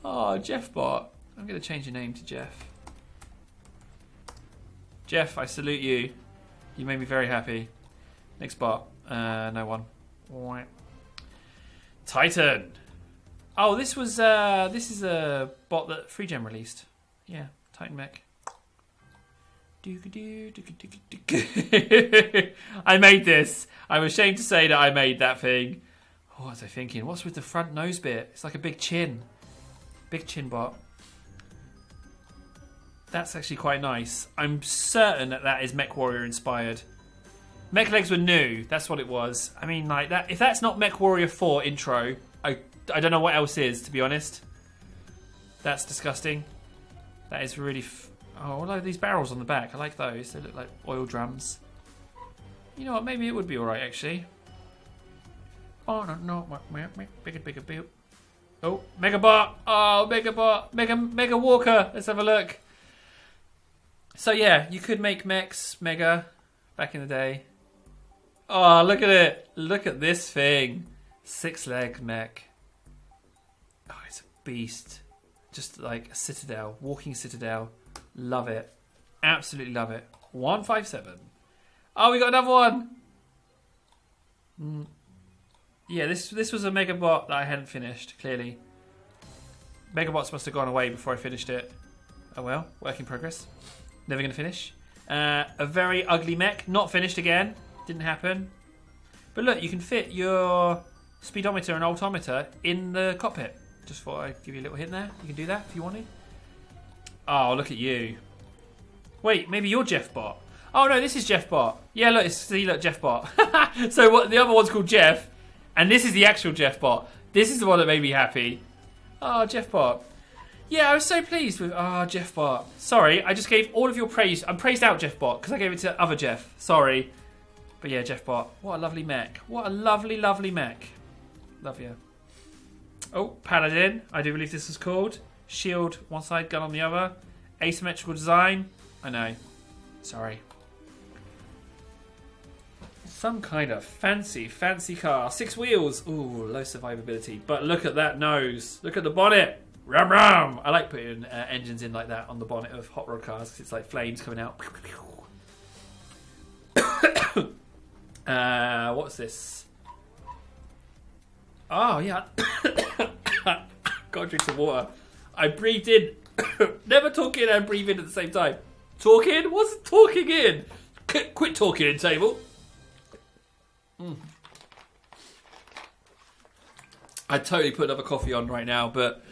Oh, Jeff bot. I'm going to change your name to Jeff. Jeff, I salute you. You made me very happy. Next bot. No one. Titan. Oh, this is a bot that FreeGen released. Yeah, Titan mech. I made this. I'm ashamed to say that I made that thing. What was I thinking? What's with the front nose bit? It's like a big chin. Big chin bot. That's actually quite nice. I'm certain that is MechWarrior inspired. Mech legs were new. That's what it was. I mean, like that. If that's not MechWarrior 4 intro, I don't know what else is, to be honest. That's disgusting. That is really... Oh, I like these barrels on the back. I like those. They look like oil drums. You know what? Maybe it would be alright, actually. Oh, no. Bigger build. Oh, Megabot. Oh, Megabot. Mega Walker. Let's have a look. So, yeah, you could make mechs mega back in the day. Oh, look at it. Look at this thing. 6-leg mech. Oh, it's a beast. Just like a citadel. Walking citadel. Love it. Absolutely love it. 157. Oh, we got another one. Yeah, this was a Megabot that I hadn't finished, clearly. Megabots must have gone away before I finished it. Oh well, work in progress. Never going to finish. A very ugly mech. Not finished again. Didn't happen. But look, you can fit your speedometer and altimeter in the cockpit. Just thought I'd give you a little hint there. You can do that if you wanted. Oh, look at you. Wait, maybe you're Jeff Bot. Oh no, this is Jeff Bot. Yeah, look, look, Jeff Bot. So what? The other one's called Jeff, and this is the actual Jeff Bot. This is the one that made me happy. Oh, Jeff Bot. Yeah, I was so pleased with... Oh, Jeff Bot. Sorry, I just gave all of your praise. I praised out Jeff Bot because I gave it to other Jeff. Sorry. But yeah, Jeff Bot. What a lovely mech. What a lovely, lovely mech. Love you. Oh, Paladin. I do believe this is called. Shield one side, gun on the other. Asymmetrical design. I know. Sorry. Some kind of fancy car. 6 wheels. Ooh, low survivability. But look at that nose. Look at the bonnet. Ram ram. I like putting engines in like that on the bonnet of hot rod cars because it's like flames coming out. What's this? Oh yeah. Gotta drink some water. I breathed in. Never talk in and breathe in at the same time. Talk in? What's talking in? Quit talking in, table. I'd totally put another coffee on right now, but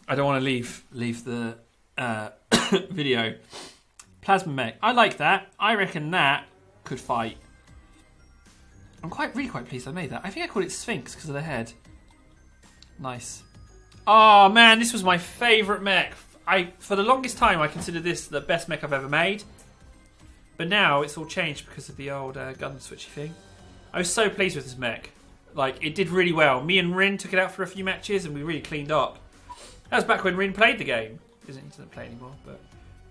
I don't want to leave the video. Plasma mech. I like that. I reckon that could fight. I'm really quite pleased I made that. I think I called it Sphinx because of the head. Nice. Oh man, this was my favourite mech. For the longest time, I considered this the best mech I've ever made. But now it's all changed because of the old gun switchy thing. I was so pleased with this mech. Like, it did really well. Me and Rin took it out for a few matches and we really cleaned up. That was back when Rin played the game. He doesn't play anymore, but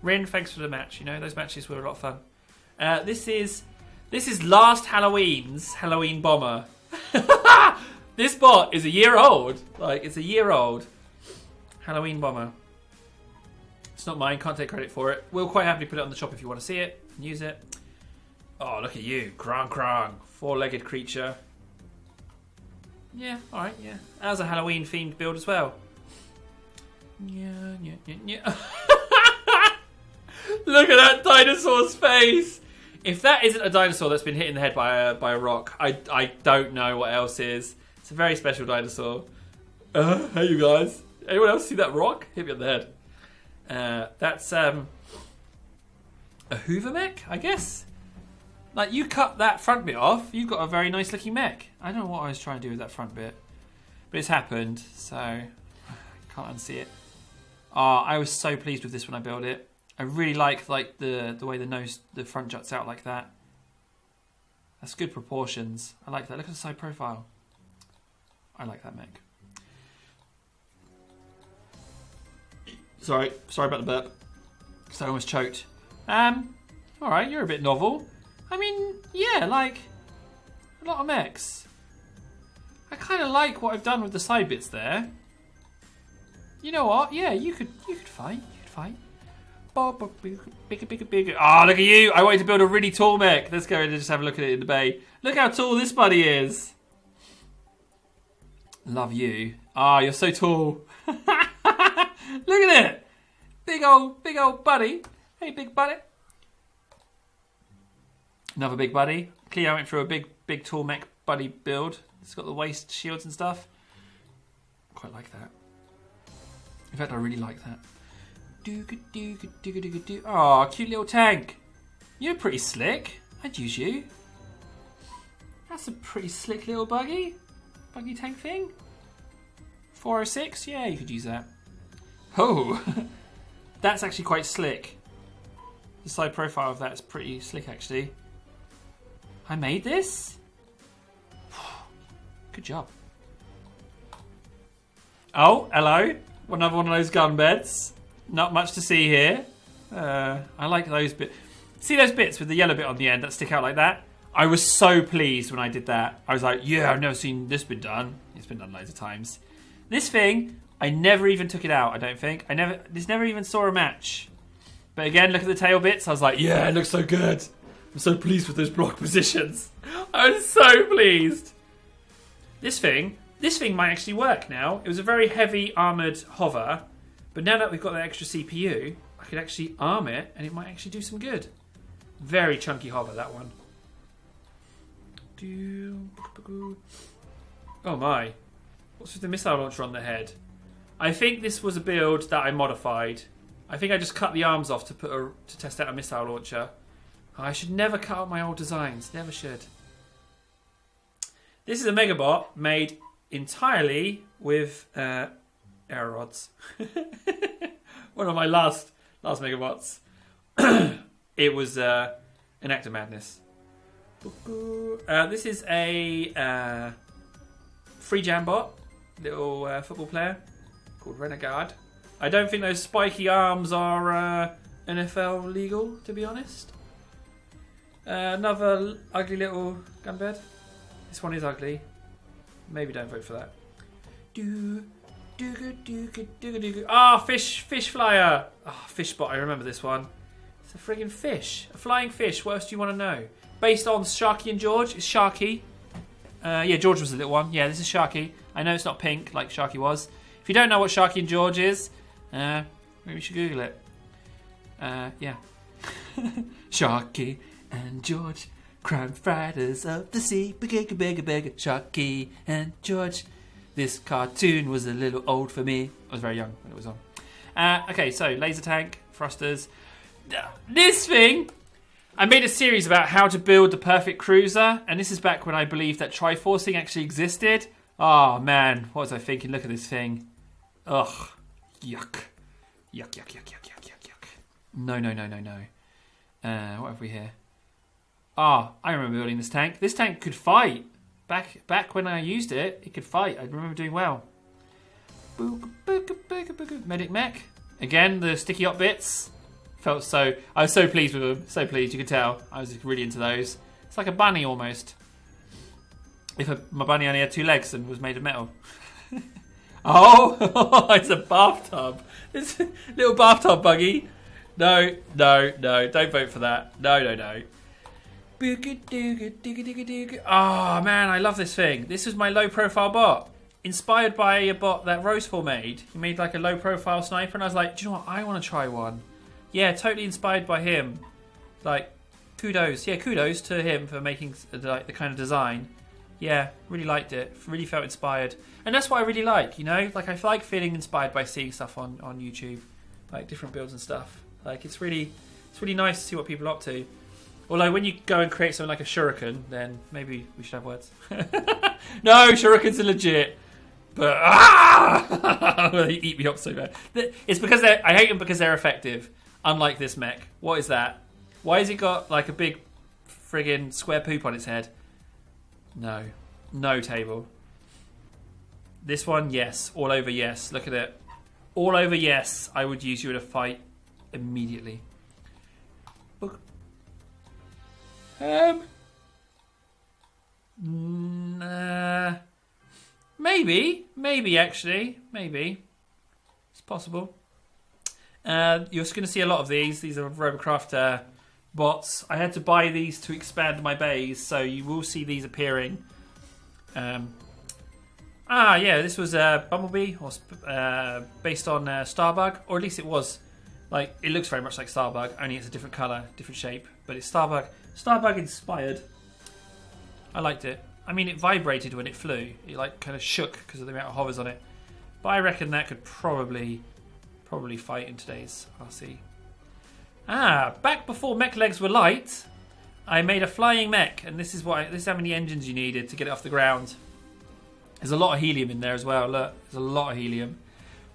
Rin, thanks for the match. You know, those matches were a lot of fun. This is last Halloween's Halloween Bomber. This bot is a year old. Like, it's a year old. Halloween Bomber. It's not mine, can't take credit for it. We'll quite happily put it on the shop if you want to see it and use it. Oh, look at you. Krang Krang. 4-legged creature. Yeah, alright, yeah. That was a Halloween themed build as well. Yeah. Look at that dinosaur's face. If that isn't a dinosaur that's been hit in the head by a rock, I don't know what else is. It's a very special dinosaur. Hey, you guys. Anyone else see that rock? Hit me on the head. That's a Hoover mech, I guess. Like, you cut that front bit off, you've got a very nice looking mech. I don't know what I was trying to do with that front bit, but it's happened, so I can't unsee it. Oh, I was so pleased with this when I built it. I really like the way the front juts out like that. That's good proportions. I like that. Look at the side profile. I like that mech. Sorry about the burp. So I almost choked. Alright, you're a bit novel. I mean, yeah, like a lot of mechs. I kind of like what I've done with the side bits there. You know what? Yeah, you could fight. You could fight. Bigger. Ah, look at you! I wanted to build a really tall mech. Let's go and just have a look at it in the bay. Look how tall this buddy is. Love you. Ah, you're so tall. Look at it. Big old buddy. Hey, big buddy. Another big buddy. Cleo went through a big tall mech buddy build. It's got the waist shields and stuff. Quite like that. In fact, I really like that. Oh, cute little tank. You're pretty slick. I'd use you. That's a pretty slick little buggy tank thing. 406, yeah, you could use that. Oh, that's actually quite slick. The side profile of that is pretty slick, actually. I made this? Good job. Oh, hello. Another one of those gun beds. Not much to see here. I like those bits. See those bits with the yellow bit on the end that stick out like that? I was so pleased when I did that. I was like, yeah, I've never seen this been done. It's been done loads of times. This thing, I never even took it out, I don't think. This never even saw a match. But again, look at the tail bits. I was like, yeah, it looks so good. I'm so pleased with those block positions. I was so pleased. This thing might actually work now. It was a very heavy armoured hover. But now that we've got that extra CPU, I could actually arm it and it might actually do some good. Very chunky hover, that one. Oh my. What's with the missile launcher on the head? I think this was a build that I modified. I think I just cut the arms off to test out a missile launcher. I should never cut out my old designs. Never should. This is a Megabot made entirely with air rods. One of my last Megabots. It was an act of madness. This is a free jam bot, little football player called Renegade. I don't think those spiky arms are NFL legal, to be honest. Another ugly little gun bed. This one is ugly. Maybe don't vote for that. Fish flyer. Fish bot. I remember this one. It's a friggin' fish. A flying fish. What else do you want to know? Based on Sharky and George. It's Sharky. Yeah, George was the little one. Yeah, this is Sharky. I know it's not pink like Sharky was. If you don't know what Sharky and George is, maybe you should Google it. Yeah. Sharky and George, crime fighters of the sea. Bigger, Sharky and George. This cartoon was a little old for me. I was very young when it was on. Okay, so laser tank, thrusters. This thing, I made a series about how to build the perfect cruiser, and this is back when I believed that Triforcing actually existed. Oh man, what was I thinking? Look at this thing. Ugh, yuck. Yuck. No. What have we here? I remember building this tank. This tank could fight. Back when I used it, it could fight. I remember doing well. Medic mech. Again, the sticky hot bits. I was so pleased with them. So pleased, you could tell. I was really into those. It's like a bunny almost. If my bunny only had 2 legs and was made of metal. Oh, it's a bathtub. It's a little bathtub buggy. No. Don't vote for that. No. Oh man, I love this thing. This was my low profile bot. Inspired by a bot that Roseful made. He made like a low profile sniper and I was like, do you know what? I want to try one. Yeah, totally inspired by him. Like, Kudos. Yeah, kudos to him for making like the kind of design. Yeah, really liked it. Really felt inspired. And that's what I really like, you know? Like, I like feeling inspired by seeing stuff on YouTube. Like, different builds and stuff. Like, it's really nice to see what people are up to. Although, when you go and create something like a shuriken, then maybe we should have words. No, shurikens are legit. But, they eat me up so bad. It's because I hate them because they're effective. Unlike this mech. What is that? Why has it got, like, a big friggin' square poop on its head? No. No, table. This one, yes. All over, yes. Look at it. All over, yes. I would use you in a fight immediately. Look. Maybe. Maybe, actually. Maybe. It's possible. You're just going to see a lot of these. These are Robocraft bots. I had to buy these to expand my bays, so you will see these appearing. Yeah, this was Bumblebee, or based on Starbug, or at least it was. Like, it looks very much like Starbug, only it's a different colour, different shape, but it's Starbug inspired. I liked it. I mean, it vibrated when it flew. It like kind of shook because of the amount of hovers on it. But I reckon that could probably fight in today's RC. Back before mech legs were light, I made a flying mech, and this is how many engines you needed to get it off the ground. There's a lot of helium in there as well. Look, there's a lot of helium.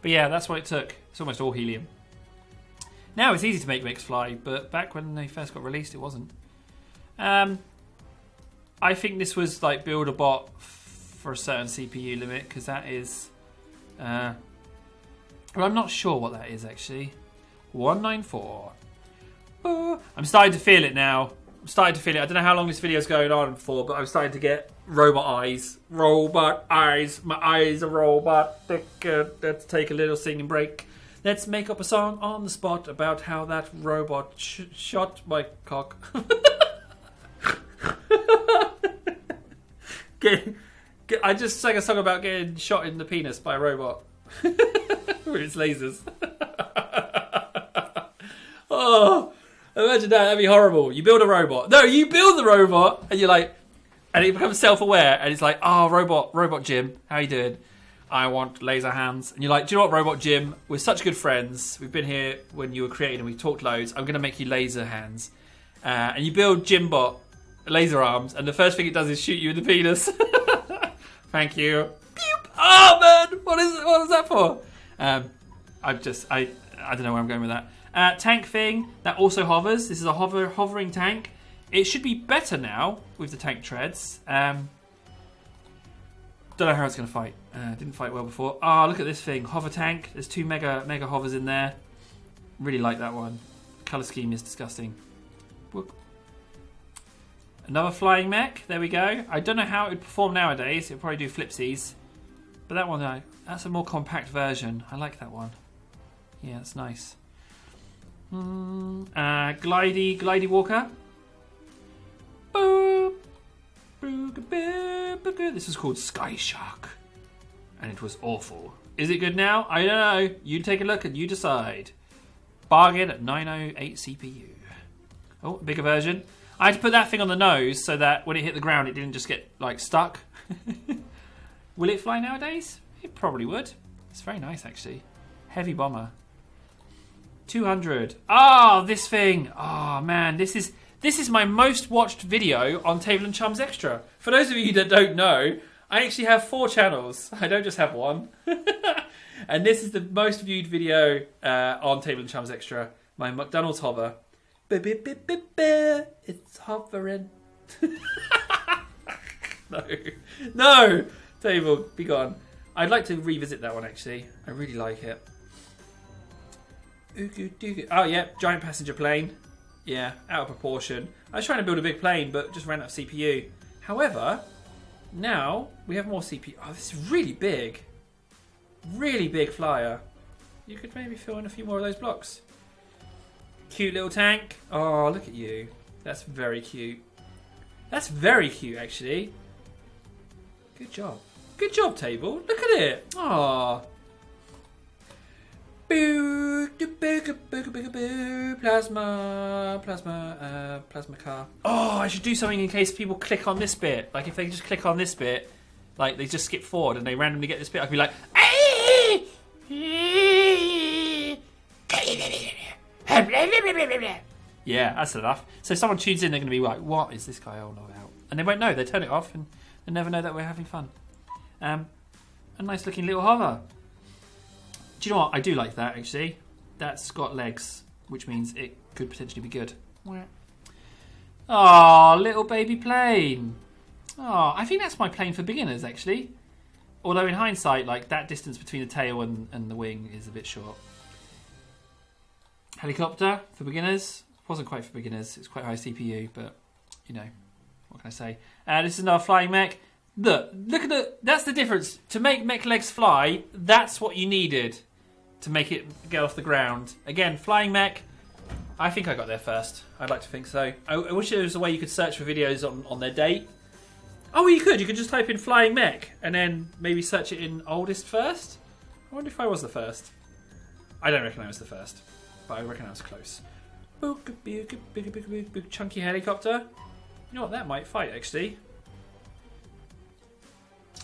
But yeah, that's what it took. It's almost all helium. Now it's easy to make mechs fly, but back when they first got released, it wasn't. I think this was like build a bot for a certain CPU limit, because that is. Well, I'm not sure what that is actually. 194. I'm starting to feel it now. I don't know how long this video is going on for, but I'm starting to get robot eyes. Robot eyes. My eyes are robot. Let's take a little singing break. Let's make up a song on the spot about how that robot shot my cock. I just sang a song about getting shot in the penis by a robot. With its lasers. Oh, imagine that. That'd be horrible. You build a robot. No, you build the robot, and you're like, and it becomes self-aware, and it's like, oh, robot Jim, how you doing? I want laser hands. And you're like, do you know what, Robot Jim? We're such good friends. We've been here when you were created, and we talked loads. I'm going to make you laser hands. And you build Jimbot laser arms, and the first thing it does is shoot you in the penis. Thank you. Oh man, what was that for? I don't know where I'm going with that. Tank thing that also hovers. This is a hovering tank. It should be better now with the tank treads. Don't know how it's going to fight. Didn't fight well before. Look at this thing, hover tank. There's 2 mega hovers in there. Really like that one. Color scheme is disgusting. Whoop. Another flying mech. There we go. I don't know how it would perform nowadays. It'll probably do flipsies. But that one, that's a more compact version. I like that one. Yeah, it's nice. Glidey walker. This is called Sky Shark. And it was awful. Is it good now? I don't know. You take a look and you decide. Bargain at 908 CPU. Oh, a bigger version. I had to put that thing on the nose so that when it hit the ground it didn't just get like stuck. Will it fly nowadays? It probably would. It's very nice actually. Heavy bomber. 200. This thing. Man, this is my most watched video on Tableandchums Extra. For those of you that don't know, I actually have 4 channels. I don't just have one. And this is the most viewed video on Tableandchums Extra. My McDonald's hover. It's hovering. No, Table, be gone. I'd like to revisit that one actually. I really like it. Oh yeah, giant passenger plane. Yeah, out of proportion. I was trying to build a big plane, but just ran out of CPU. However, now we have more CPU. Oh, this is really big. Really big flyer. You could maybe fill in a few more of those blocks. Cute little tank. Oh, look at you. That's very cute. That's very cute, actually. Good job. Good job, Table. Look at it. Aww. Boo. Plasma car. Oh, I should do something in case people click on this bit. Like if they just click on this bit, like they just skip forward and they randomly get this bit, I could be like, yeah, that's enough. So if someone tunes in, they're going to be like, what is this guy all about? And they won't know. They turn it off and they never know that we're having fun. A nice looking little hover. Do you know what? I do like that, actually. That's got legs, which means it could potentially be good. Oh, little baby plane. Oh, I think that's my plane for beginners, actually. Although in hindsight, like that distance between the tail and the wing is a bit short. Helicopter for beginners. Wasn't quite for beginners. It's quite high CPU, but you know, what can I say? This is another flying mech. Look at that's the difference. To make mech legs fly, that's what you needed to make it get off the ground. Again, flying mech. I think I got there first. I'd like to think so. I wish there was a way you could search for videos on their date. Oh, you could. You could just type in flying mech and then maybe search it in oldest first. I wonder if I was the first. I don't reckon I was the first, but I reckon I was close. Big chunky helicopter. You know what? That might fight, actually.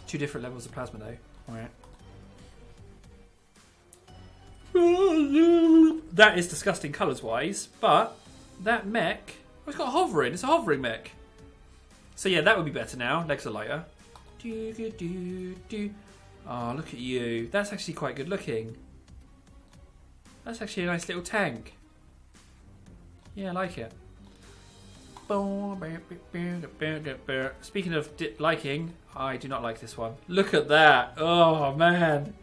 2 different levels of plasma, though. Alright. That is disgusting colours-wise, but that mech... Oh, it's got hovering. It's a hovering mech. So yeah, that would be better now. Legs are lighter. Oh, look at you. That's actually quite good looking. That's actually a nice little tank. Yeah, I like it. Speaking of liking, I do not like this one. Look at that. Oh, man.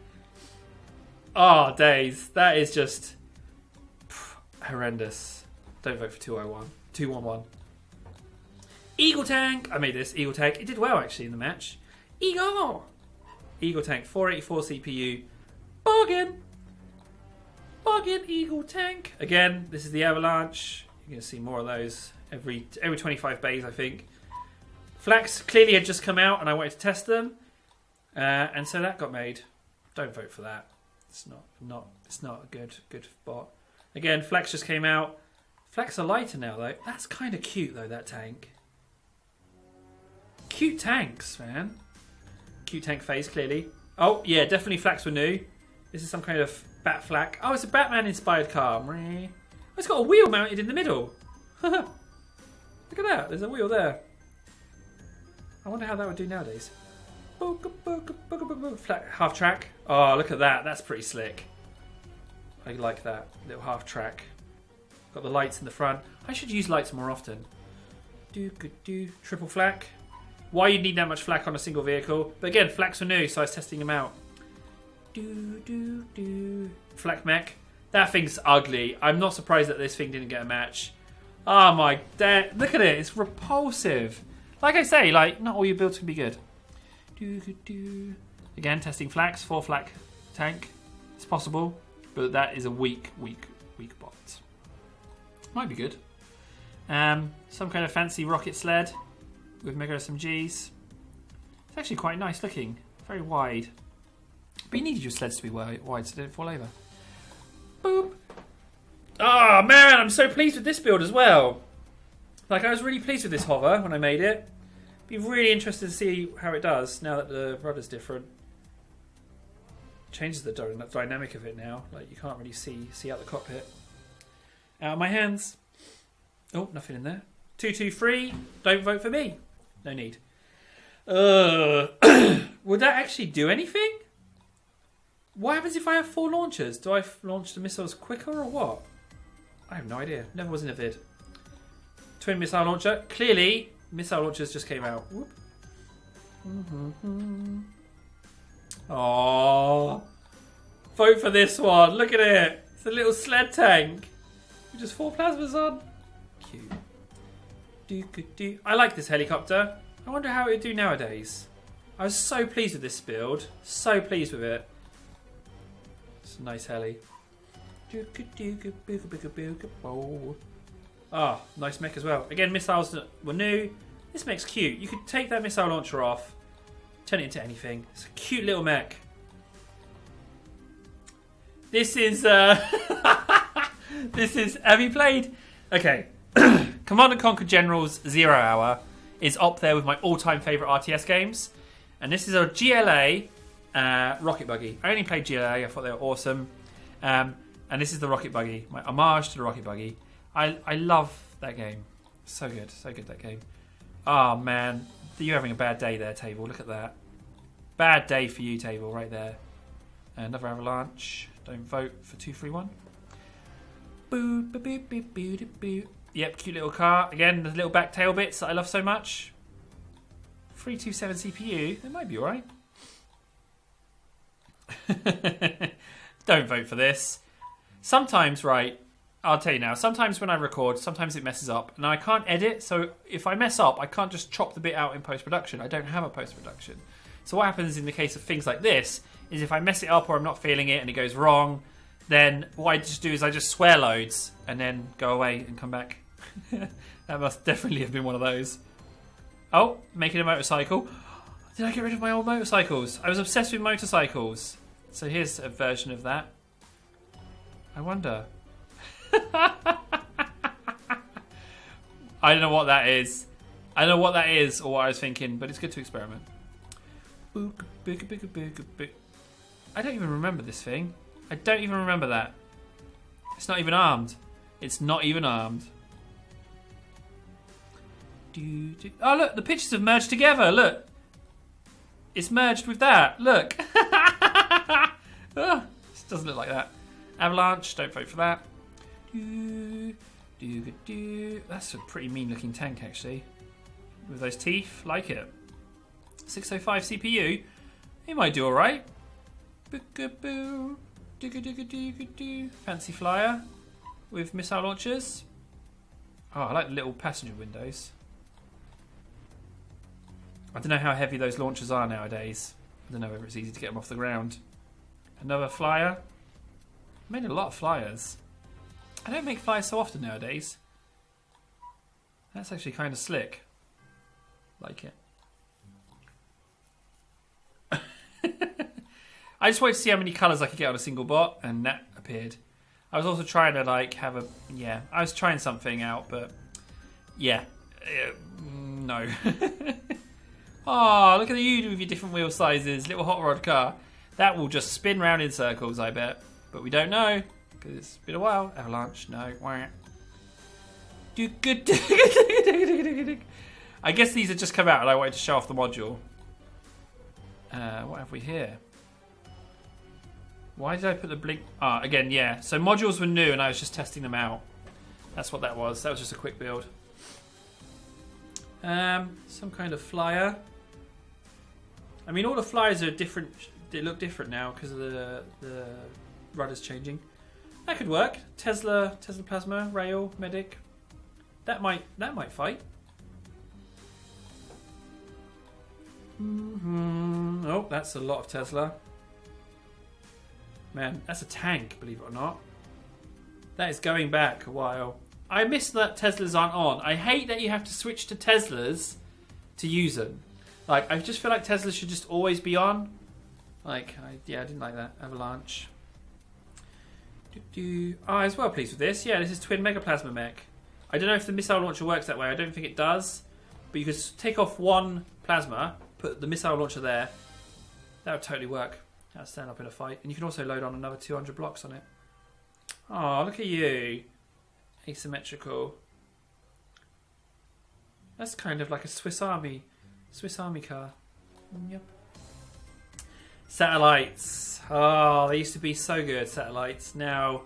Oh, days. That is just horrendous. Don't vote for 211. Eagle tank. I made this. Eagle tank. It did well, actually, in the match. Eagle tank. 484 CPU. Bargain. Eagle tank. Again, this is the Avalanche. You're going to see more of those every 25 bays, I think. Flax clearly had just come out and I wanted to test them. And so that got made. Don't vote for that. It's not a good bot. Again, Flax just came out. Flax are lighter now, though. That's kind of cute, though, that tank. Cute tanks, man. Cute tank phase, clearly. Oh, yeah, definitely Flax were new. This is some kind of Bat Flak. Oh, it's a Batman-inspired car. Oh, it's got a wheel mounted in the middle. Look at that. There's a wheel there. I wonder how that would do nowadays. Flat half track. Oh, look at that. That's pretty slick. I like that. Little half track. Got the lights in the front. I should use lights more often. Triple flak. Why you need that much flak on a single vehicle? But again, flaks were new, so I was testing them out. Flak mech. That thing's ugly. I'm not surprised that this thing didn't get a match. Oh my dad. Look at it. It's repulsive. Like I say, like, not all your builds can be good. Again, testing flaks. 4 flak tank. It's possible, but that is a weak bot. Might be good. Some kind of fancy rocket sled with mega SMGs. It's actually quite nice looking. Very wide. But you needed your sleds to be wide so they didn't fall over. Boop. Oh man, I'm so pleased with this build as well. Like, I was really pleased with this hover when I made it. Be really interested to see how it does now that the rudder's different. Changes the dynamic of it now. Like, you can't really see out the cockpit. Out of my hands. Oh, nothing in there. 223. Don't vote for me. No need. Would that actually do anything? What happens if I have 4 launchers? Do I launch the missiles quicker or what? I have no idea. Never was in a vid. Twin missile launcher. Clearly, missile launchers just came out. Whoop. Aww. Vote for this one. Look at it. It's a little sled tank. With just 4 plasmas on. Cute. I like this helicopter. I wonder how it would do nowadays. I was so pleased with this build. So pleased with it. It's a nice heli. Ah, nice mech as well. Again, missiles were new. This mech's cute. You could take that missile launcher off, turn it into anything. It's a cute little mech. This is this is. Have you played? Okay, Command and Conquer Generals 0 Hour is up there with my all-time favorite RTS games, and this is a GLA rocket buggy. I only played GLA. I thought they were awesome, and this is the rocket buggy. My homage to the rocket buggy. I love that game. So good that game. Oh man, you're having a bad day there, Table. Look at that. Bad day for you, Table, right there. Another avalanche. Don't vote for 231. Boo, boo, boo, boo, boo, boo. Yep, cute little car. Again, the little back tail bits that I love so much. 327 CPU. It might be alright. Don't vote for this. Sometimes, right, I'll tell you now, sometimes when I record, sometimes it messes up. And I can't edit, so if I mess up, I can't just chop the bit out in post-production. I don't have a post-production. So what happens in the case of things like this is if I mess it up or I'm not feeling it and it goes wrong, then what I just do is I just swear loads and then go away and come back. That must definitely have been one of those. Oh, making a motorcycle. Did I get rid of my old motorcycles? I was obsessed with motorcycles. So here's a version of that. I wonder. I don't know what that is. I don't know what that is or what I was thinking, but it's good to experiment. I don't even remember this thing. I don't even remember that. It's not even armed. It's not even armed. Oh, look, the pictures have merged together. Look. It's merged with that. Look. Oh, this doesn't look like that. Avalanche, don't vote for that. That's a pretty mean looking tank, actually. With those teeth, like it. 605 CPU. He might do alright. Fancy flyer with missile launchers. Oh, I like the little passenger windows. I don't know how heavy those launchers are nowadays. I don't know whether it's easy to get them off the ground. Another flyer. I made a lot of flyers. I don't make flyers so often nowadays. That's actually kind of slick. Like it. I just wanted to see how many colours I could get on a single bot, and that appeared. I was also trying to like have a... Yeah, I was trying something out, but... Yeah. No. Oh, look at you with your different wheel sizes. Little hot rod car. That will just spin round in circles, I bet. But we don't know, because it's been a while. Avalanche, no. I guess these have just come out and I wanted to show off the module. What have we here? Why did I put the blink... Ah, again, yeah. So modules were new and I was just testing them out. That's what that was. That was just a quick build. Some kind of flyer. I mean, all the flyers are different. They look different now because of the rudders changing. That could work. Tesla Plasma, Rail, Medic. That might fight. Oh, that's a lot of Tesla. Man, that's a tank, believe it or not. That is going back a while. I miss that Teslas aren't on. I hate that you have to switch to Teslas to use them. Like, I just feel like Teslas should just always be on. Like, I didn't like that. Avalanche. I was well pleased with this. Yeah, this is Twin Mega Plasma Mech. I don't know if the missile launcher works that way. I don't think it does. But you could take off one plasma, put the missile launcher there. That would totally work. That would stand up in a fight. And you can also load on another 200 blocks on it. Oh, look at you. Asymmetrical. That's kind of like a Swiss Army car. Yep. Satellites. Oh, they used to be so good, satellites. Now,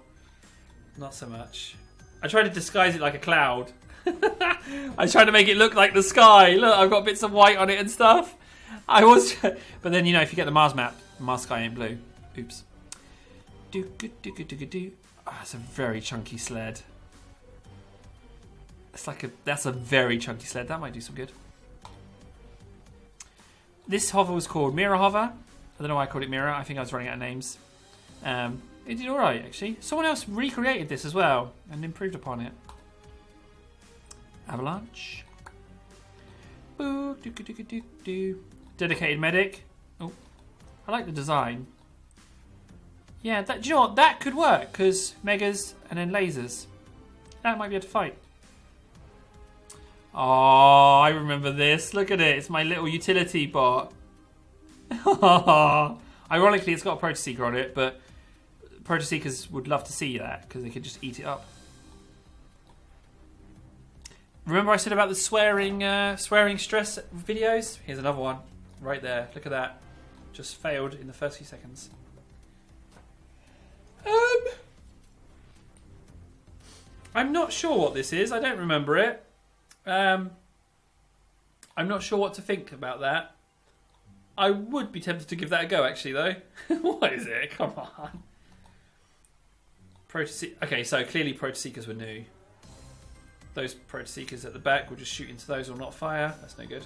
not so much. I tried to disguise it like a cloud. I tried to make it look like the sky. Look, I've got bits of white on it and stuff. But then, you know, if you get the Mars map, Mars sky ain't blue. Oops. That's a very chunky sled. That's a very chunky sled. That might do some good. This hover was called Mirror Hover. I don't know why I called it Mirror. I think I was running out of names. It did alright, actually. Someone else recreated this as well and improved upon it. Avalanche. Boo, Dedicated medic. Oh, I like the design. Yeah, do you know what? That could work, because megas and then lasers. That might be able to fight. Oh, I remember this. Look at it. It's my little utility bot. Ironically, it's got a Protoseeker on it, but Protoseekers would love to see that, because they could just eat it up. Remember I said about the swearing stress videos? Here's another one. Right there. Look at that. Just failed in the first few seconds. I'm not sure what this is. I don't remember it. I'm not sure what to think about that. I would be tempted to give that a go, actually, though. What is it? Come on. Okay, so clearly Protoseekers were new. Those Protoseekers at the back will just shoot into those or not fire. That's no good.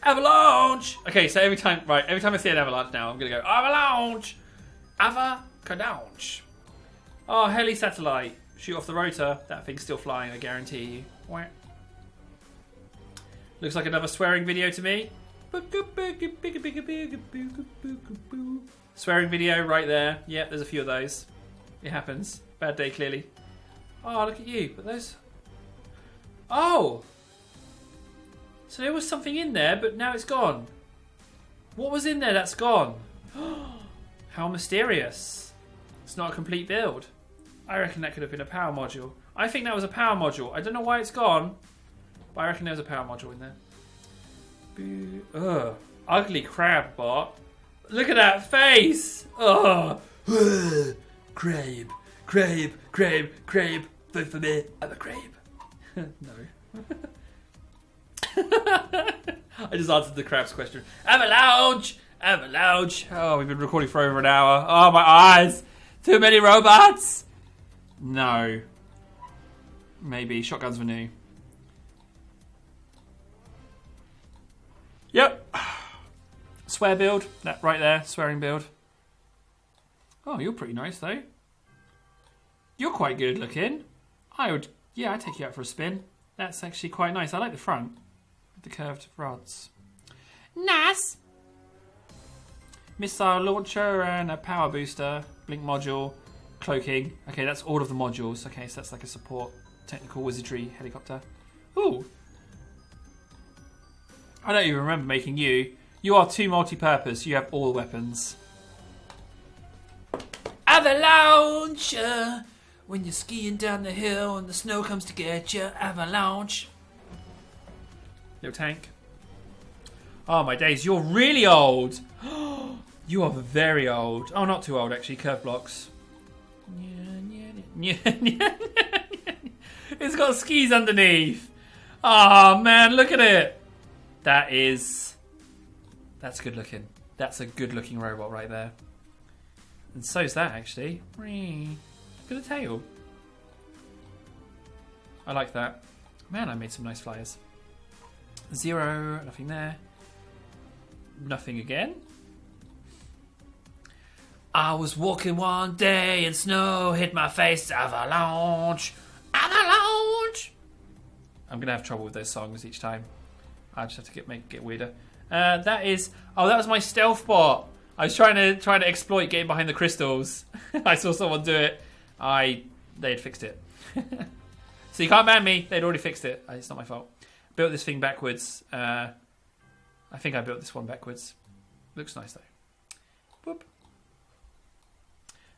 Avalanche! Okay, so every time I see an avalanche now, I'm going to go, avalanche! Avacadaunch. Oh, heli satellite. Shoot off the rotor. That thing's still flying, I guarantee you. Looks like another swearing video to me. Swearing video right there. Yep, there's a few of those. It happens. Bad day, clearly. Oh, look at you. But those... Oh! So there was something in there, but now it's gone. What was in there that's gone? How mysterious. It's not a complete build. I reckon that could have been a power module. I think that was a power module. I don't know why it's gone, but I reckon there was a power module in there. Ugh. Ugly crab bot. Look at that face. Ugh. Crabe. Vote for me. I'm a crabe. No. I just answered the crab's question. Avalanche. Oh, we've been recording for over an hour. Oh, my eyes. Too many robots. No. Maybe. Shotguns were new. Yep. Swear build. That right there. Swearing build. Oh, you're pretty nice, though. You're quite good looking. I'd take you out for a spin. That's actually quite nice. I like the front. With the curved rods. Nice! Missile launcher and a power booster. Blink module. Cloaking. Okay, that's all of the modules. Okay, so that's like a support technical wizardry helicopter. Ooh. I don't even remember making you. You are too multi-purpose. You have all weapons. Avalanche! When you're skiing down the hill and the snow comes to get you. Avalanche. Little tank. Oh my days, you're really old. You are very old. Oh, not too old actually. Curve blocks. It's got skis underneath. Oh man, look at it. That's good looking. That's a good looking robot right there. And so's that actually. Look at the tail. I like that. Man, I made some nice flyers. 0, nothing there. Nothing again. I was walking one day and snow hit my face. Avalanche. Avalanche. I'm going to have trouble with those songs each time. I just have to get weirder. That was my stealth bot. I was trying to exploit getting behind the crystals. I saw someone do it. They had fixed it. So you can't ban me. They'd already fixed it. It's not my fault. Built this thing backwards. I think I built this one backwards. Looks nice though. Boop.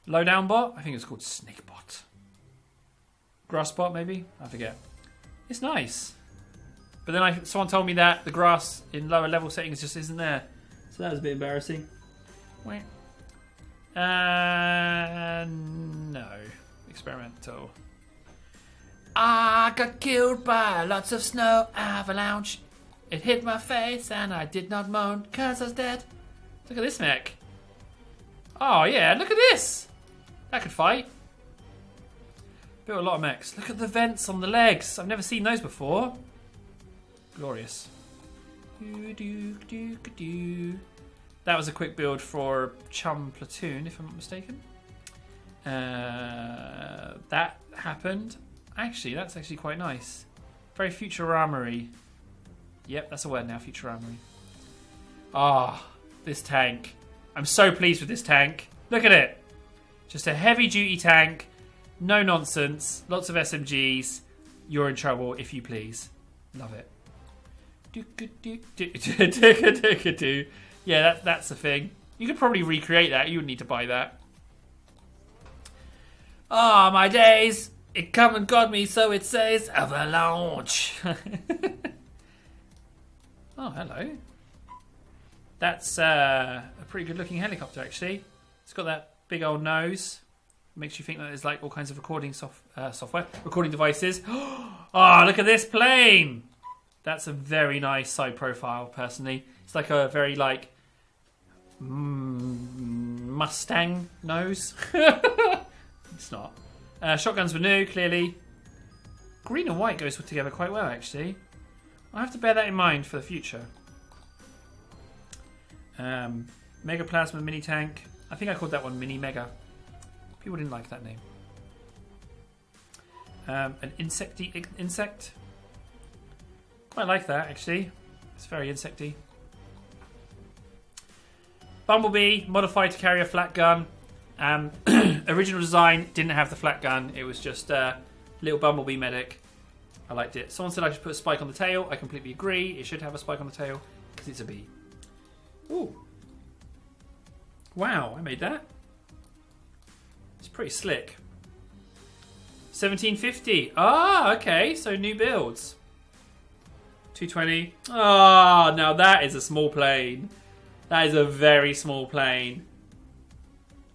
Lowdown bot. I think it's called Snake bot. Grass bot maybe. I forget. It's nice. But then someone told me that the grass in lower level settings just isn't there. So that was a bit embarrassing. Wait. No. Experimental. I got killed by lots of snow avalanche. It hit my face and I did not moan because I was dead. Look at this mech. Oh yeah, look at this. That could fight. Built a lot of mechs. Look at the vents on the legs. I've never seen those before. Glorious. That was a quick build for Chum Platoon, if I'm not mistaken. That happened. Actually, that's actually quite nice. Very Futuramery. Yep, that's a word now, Futuramery. Ah, this tank. I'm so pleased with this tank. Look at it. Just a heavy-duty tank. No nonsense. Lots of SMGs. You're in trouble, if you please. Love it. Yeah, that's the thing. You could probably recreate that. You would need to buy that. Ah, my days. It come and got me, so it says avalanche. Oh, hello. That's a pretty good-looking helicopter, actually. It's got that big old nose. Makes you think that there's like all kinds of recording software, recording devices. Oh, look at this plane! That's a very nice side profile, personally. It's like a very like Mustang nose. It's not. Shotguns were new, clearly. Green and white goes together quite well, actually. I'll have to bear that in mind for the future. Mega Plasma Mini Tank. I think I called that one Mini Mega. People didn't like that name. An insect. Quite like that, actually. It's very insecty. Bumblebee, modified to carry a flat gun. Original design didn't have the flat gun. It was just a little Bumblebee medic. I liked it. Someone said I should put a spike on the tail. I completely agree. It should have a spike on the tail because it's a bee. Ooh. Wow, I made that. It's pretty slick. 1750. Ah, okay. So new builds. 220. Ah, now that is a small plane. That is a very small plane.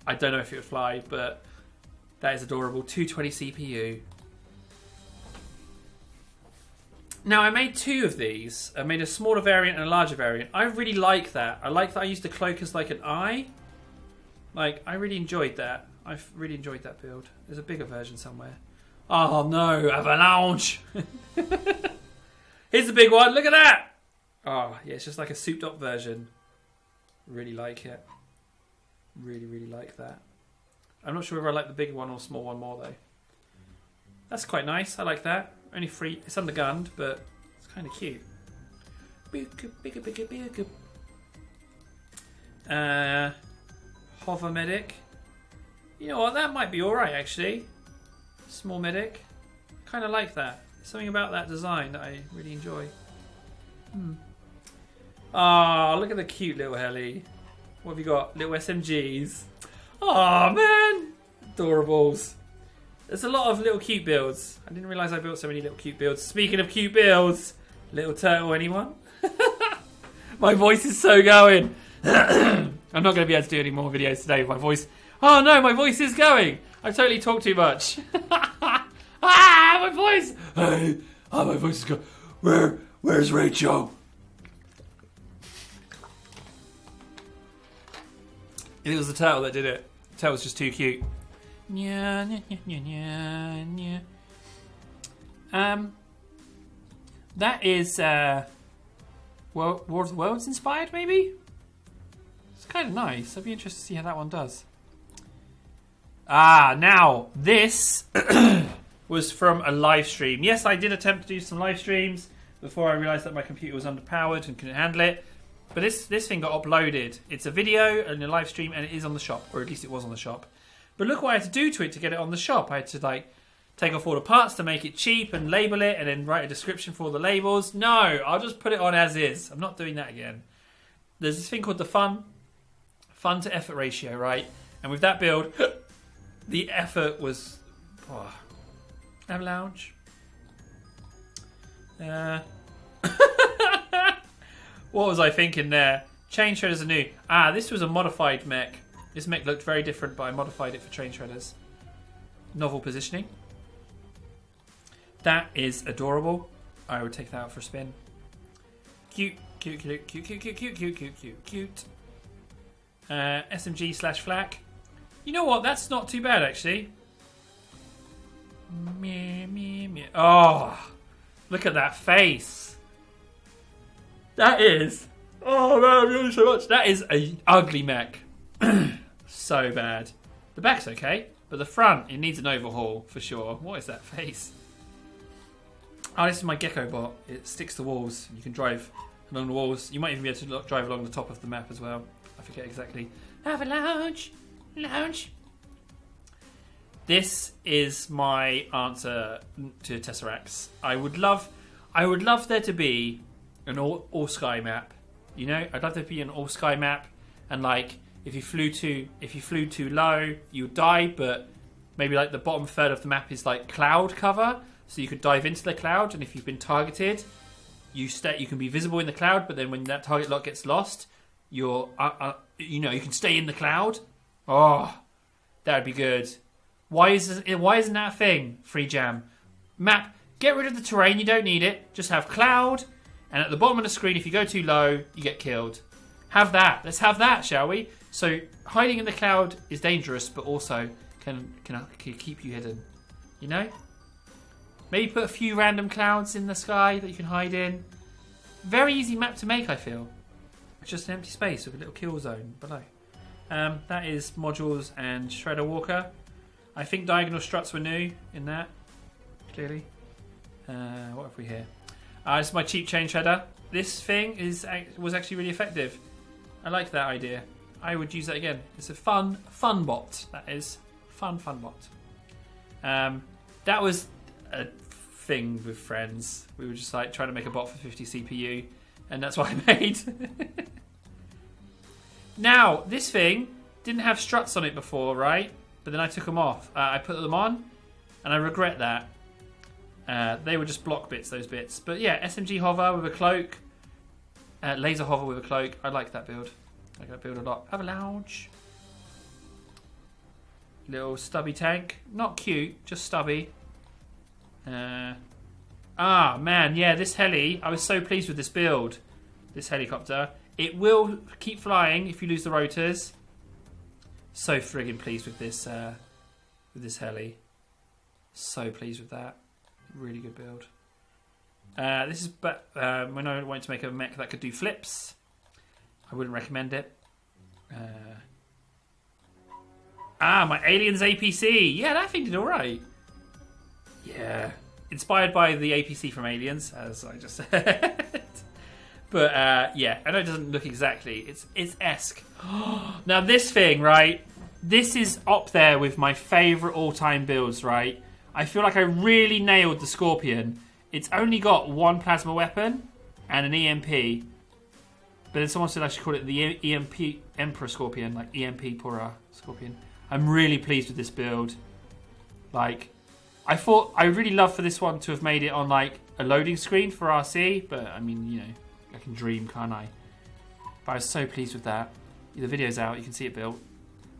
I don't know if it would fly, but that is adorable. 220 CPU. Now, I made two of these. I made a smaller variant and a larger variant. I really like that. I like that I used the cloak as like an eye. Like, I really enjoyed that. I've really enjoyed that build. There's a bigger version somewhere. Oh no, avalanche! Here's the big one. Look at that! Oh, yeah, it's just like a souped up version. Really like it. Really, really like that. I'm not sure if I like the big one or small one more though. That's quite nice. I like that. Only free. It's undergunned, but it's kind of cute. Hover medic. You know what? That might be all right actually. Small medic. Kind of like that. Something about that design that I really enjoy. Oh, look at the cute little heli. What have you got? Little SMGs. Oh man, adorables. There's a lot of little cute builds. I didn't realise I built so many little cute builds. Speaking of cute builds, little turtle, anyone? My voice is so going. I'm not going to be able to do any more videos today with my voice. Oh no, my voice is going. I totally talk too much. My voice. Hey, my voice is going. Where's Rachel? It was the turtle that did it. The turtle was just too cute. That is War of the Worlds inspired, maybe? It's kind of nice. I'd be interested to see how that one does. Now, this was from a live stream. Yes, I did attempt to do some live streams before I realised that my computer was underpowered and couldn't handle it. But this thing got uploaded. It's a video and a live stream, and it is on the shop, or at least it was on the shop. But look what I had to do to it to get it on the shop. I had to like take off all the parts to make it cheap and label it, and then write a description for all the labels. No, I'll just put it on as is. I'm not doing that again. There's this thing called the fun to effort ratio, right? And with that build, the effort was avalanche. What was I thinking there? Chain shredders are new. This was a modified mech. This mech looked very different, but I modified it for train shredders. Novel positioning. That is adorable. I would take that out for a spin. Cute. SMG/flak. You know what? That's not too bad, actually. Oh, look at that face. That is... Oh, man, I'm yawning so much. That is an ugly mech. So bad. The back's okay, but the front, it needs an overhaul, for sure. What is that face? Oh, this is my gecko bot. It sticks to walls. You can drive along the walls. You might even be able to drive along the top of the map as well. I forget exactly. Avalanche! Lounge. This is my answer to Tesseracts. I would love there to be an all sky map. You know, I'd love there to be an all sky map, and like if you flew too low, you would die. But maybe like the bottom third of the map is like cloud cover, so you could dive into the cloud, and if you've been targeted, you can be visible in the cloud. But then when that target lock gets lost, you can stay in the cloud. Oh, that would be good. Why isn't that a thing? Free jam map. Get rid of the terrain. You don't need it. Just have cloud, and at the bottom of the screen, if you go too low, you get killed. Have that. Let's have that, shall we? So hiding in the cloud is dangerous, but also can keep you hidden. You know. Maybe put a few random clouds in the sky that you can hide in. Very easy map to make, I feel. It's just an empty space with a little kill zone below. That is modules and Shredder Walker. I think diagonal struts were new in that, clearly. What have we here? This is my cheap chain shredder. This thing was actually really effective. I like that idea. I would use that again. It's a fun bot. That is fun bot. That was a thing with friends. We were just like trying to make a bot for 50 CPU, and that's what I made. Now, this thing didn't have struts on it before, right? But then I took them off. I put them on, and I regret that. They were just block bits, those bits. But yeah, SMG hover with a cloak. Laser hover with a cloak. I like that build. I like that build a lot. Avalanche. Little stubby tank. Not cute, just stubby. Man, yeah, this heli. I was so pleased with this build. This helicopter. It will keep flying if you lose the rotors. So friggin' pleased with this heli. So pleased with that. Really good build. This is when I wanted to make a mech that could do flips. I wouldn't recommend it. My Aliens APC. Yeah, that thing did alright. Yeah. Inspired by the APC from Aliens, as I just said. But yeah, I know it doesn't look exactly. It's esque. Now this thing, right? This is up there with my favourite all-time builds, right? I feel like I really nailed the Scorpion. It's only got one plasma weapon and an EMP. But then someone said I should call it the EMP Emperor Scorpion, like EMP Pura Scorpion. I'm really pleased with this build. Like, I thought I really love for this one to have made it on like a loading screen for RC, but I mean, you know, I can dream, can't I? But I was so pleased with that. The video's out, you can see it built.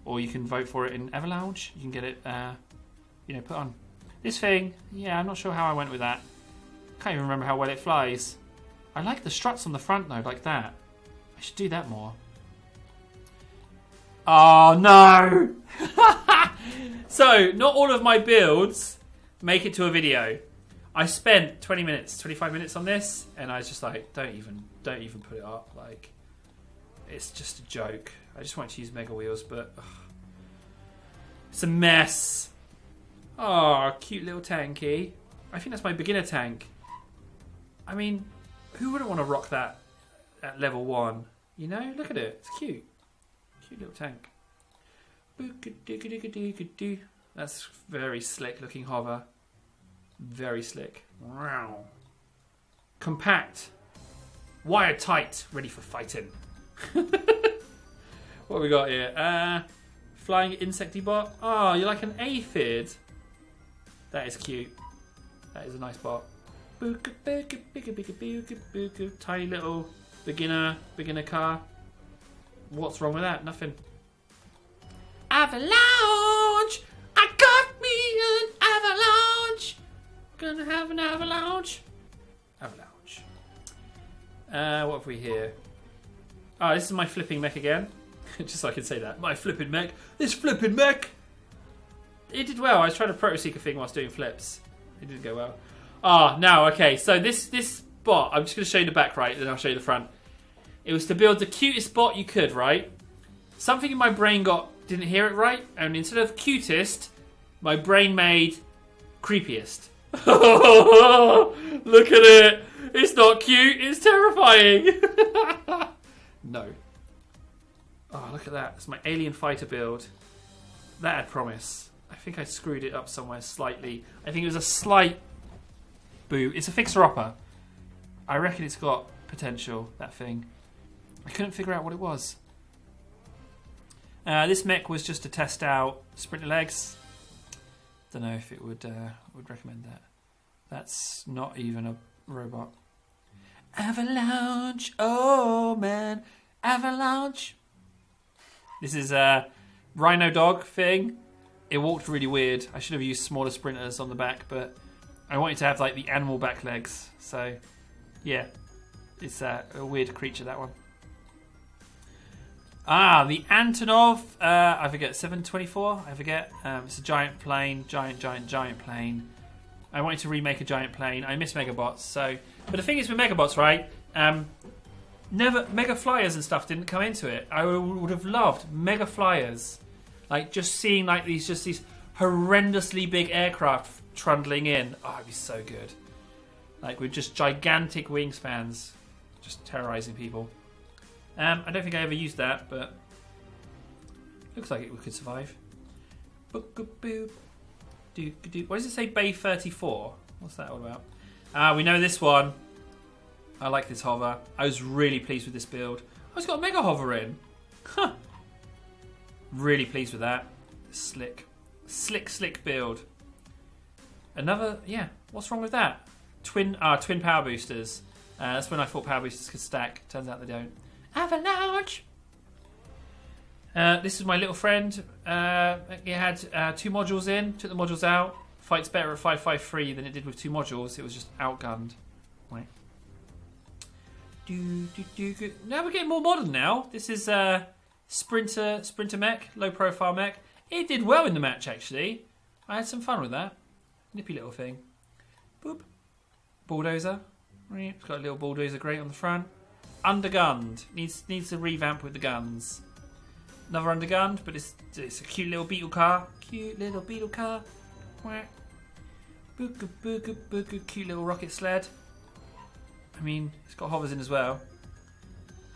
Or you can vote for it in Avalanche. You can get it, put on. This thing, yeah, I'm not sure how I went with that. Can't even remember how well it flies. I like the struts on the front though, like that. I should do that more. Oh no! So, not all of my builds make it to a video. I spent 20 minutes, 25 minutes on this, and I was just like, don't even put it up. Like, it's just a joke. I just wanted to use Mega Wheels, but it's a mess. Oh, cute little tanky. I think that's my beginner tank. I mean, who wouldn't want to rock that at level 1? You know, look at it. It's cute. Cute little tank. That's very slick looking hover. Very slick. Wow. Compact. Wire tight. Ready for fighting. What have we got here? Flying insecty bot. Oh, you're like an aphid. That is cute. That is a nice bot. Tiny little beginner car. What's wrong with that? Nothing. Avalanche! I got me an avalanche! Gonna have an avalanche. Avalanche. What have we here? Oh, this is my flipping mech again. Just so I can say that. My flipping mech. This flipping mech! It did well. I was trying to proto-seek a thing whilst doing flips. It didn't go well. Now, okay. So this bot, I'm just going to show you the back, right? Then I'll show you the front. It was to build the cutest bot you could, right? Something in my brain didn't hear it right. And instead of cutest, my brain made creepiest. Look at it. It's not cute. It's terrifying. No. Oh, look at that. It's my alien fighter build. that had promise. I think I screwed it up somewhere slightly. I think it was a slight boo. It's a fixer-upper. I reckon it's got potential, that thing. I couldn't figure out what it was. This mech was just to test out sprinter legs. Don't know if it would recommend that. That's not even a robot. Avalanche! Oh man, avalanche! This is a rhino dog thing. It walked really weird. I should have used smaller sprinters on the back, but I wanted to have like the animal back legs. So, yeah, it's a weird creature, that one. Ah, the Antonov. I forget 724. I forget. It's a giant plane, giant plane. I wanted to remake a giant plane. I miss Megabots. So, but the thing is with Megabots, right? Never Mega Flyers and stuff didn't come into it. I would have loved Mega Flyers. Like, just seeing like these horrendously big aircraft trundling in. Oh, it'd be so good. Like, with just gigantic wingspans, just terrorizing people. I don't think I ever used that, but looks like it could survive. What does it say? Bay 34. What's that all about? We know this one. I like this hover. I was really pleased with this build. Oh, it's got a mega hover in. Huh. Really pleased with that. Slick build. Another, yeah. What's wrong with that? Twin power boosters. That's when I thought power boosters could stack. Turns out they don't. Avalanche. This is my little friend. It had 2 modules in. Took the modules out. Fights better at 553 than it did with 2 modules. It was just outgunned. Wait. Now we're getting more modern now. This is Sprinter mech, low profile mech. It did well in the match actually. I had some fun with that. Nippy little thing. Boop. Bulldozer. It's got a little bulldozer grate on the front. Undergunned. Needs to revamp with the guns. Another undergunned, but it's a cute little beetle car. Cute little beetle car. Booga booga booga. Cute little rocket sled. I mean, it's got hovers in as well.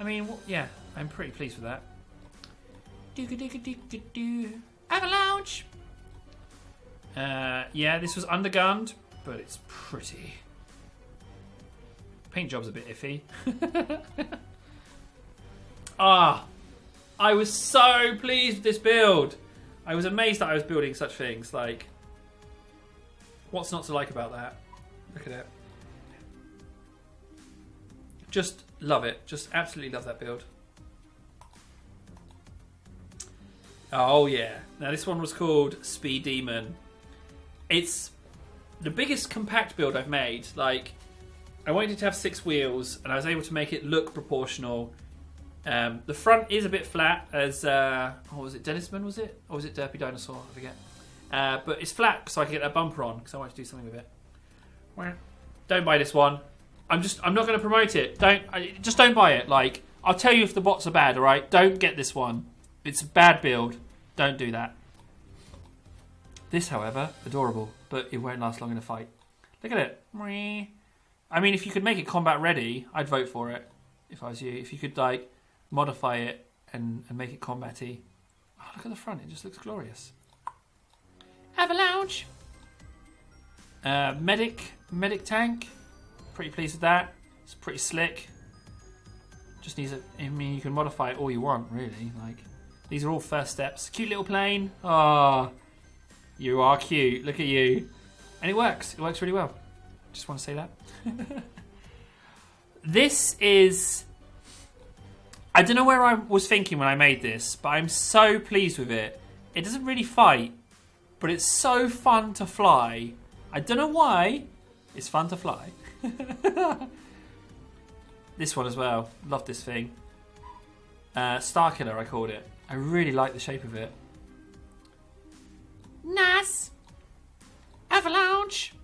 I mean, yeah, I'm pretty pleased with that. Avalanche! Yeah, this was undergunned, but it's pretty. Paint job's a bit iffy. I was so pleased with this build. I was amazed that I was building such things. Like, what's not to like about that? Look at it. Just love it. Just absolutely love that build. Oh yeah. Now this one was called Speed Demon. It's the biggest compact build I've made. Like, I wanted it to have 6 wheels, and I was able to make it look proportional. The front is a bit flat, as what was it, Dennisman was it, or was it Derpy Dinosaur? I forget. But it's flat, so I can get that bumper on because I wanted to do something with it. Don't buy this one. I'm not going to promote it. Just don't buy it. Like, I'll tell you if the bots are bad. All right, don't get this one. It's a bad build. Don't do that. This, however, adorable, but it won't last long in a fight. Look at it. I mean, if you could make it combat ready, I'd vote for it. If I was you, if you could like modify it and make it combat-y. Oh, look at the front. It just looks glorious. Avalanche. Medic tank. Pretty pleased with that. It's pretty slick. Just needs a. I mean, you can modify it all you want, really. Like, these are all first steps. Cute little plane. Ah, oh, you are cute. Look at you. And it works. It works really well. Just want to say that. This is. I don't know where I was thinking when I made this, but I'm so pleased with it. It doesn't really fight, but it's so fun to fly. I don't know why. It's fun to fly. This one as well. Love this thing. Star Killer, I called it. I really like the shape of it. Nice. Avalanche.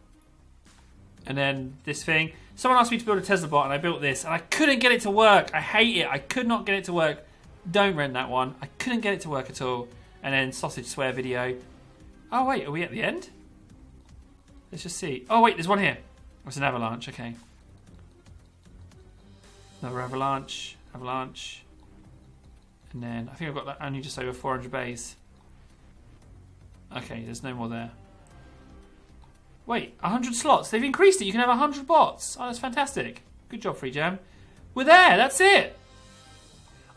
And then this thing. Someone asked me to build a Tesla bot, and I built this, and I couldn't get it to work. I hate it. I could not get it to work. Don't rent that one. I couldn't get it to work at all. And then sausage swear video. Oh wait, are we at the end? Let's just see. Oh wait, there's one here. It's an avalanche. Okay. Another avalanche. Avalanche. And then I think I've got that only just over 400 bays. Okay, there's no more there. Wait, 100 slots. They've increased it. You can have 100 bots. Oh, that's fantastic. Good job, Free Jam. We're there. That's it.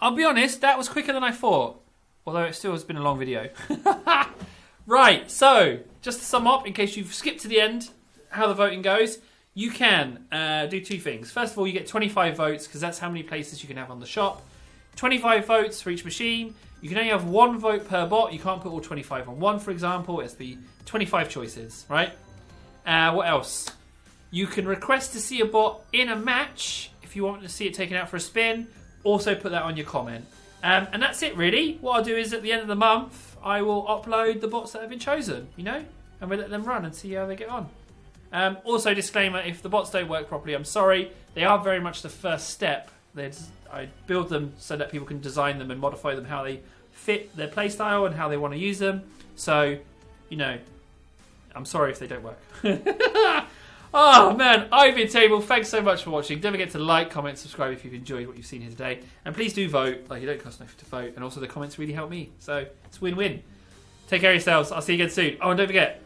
I'll be honest, that was quicker than I thought. Although it still has been a long video. Right, so, just to sum up, in case you've skipped to the end, how the voting goes, you can do two things. First of all, you get 25 votes, because that's how many places you can have on the shop. 25 votes for each machine. You can only have one vote per bot. You can't put all 25 on one, for example. It's the 25 choices, right? What else? You can request to see a bot in a match if you want to see it taken out for a spin. Also put that on your comment. And that's it, really. What I'll do is at the end of the month, I will upload the bots that have been chosen, you know? And we'll let them run and see how they get on. Also, disclaimer, if the bots don't work properly, I'm sorry. They are very much the first step. I build them so that people can design them and modify them how they fit their playstyle and how they want to use them. So, you know, I'm sorry if they don't work. Oh man, I've been Table. Thanks so much for watching. Don't forget to like, comment, subscribe if you've enjoyed what you've seen here today. And please do vote. Like, it don't cost nothing to vote. And also the comments really help me. So it's win-win. Take care of yourselves. I'll see you again soon. Oh, and don't forget,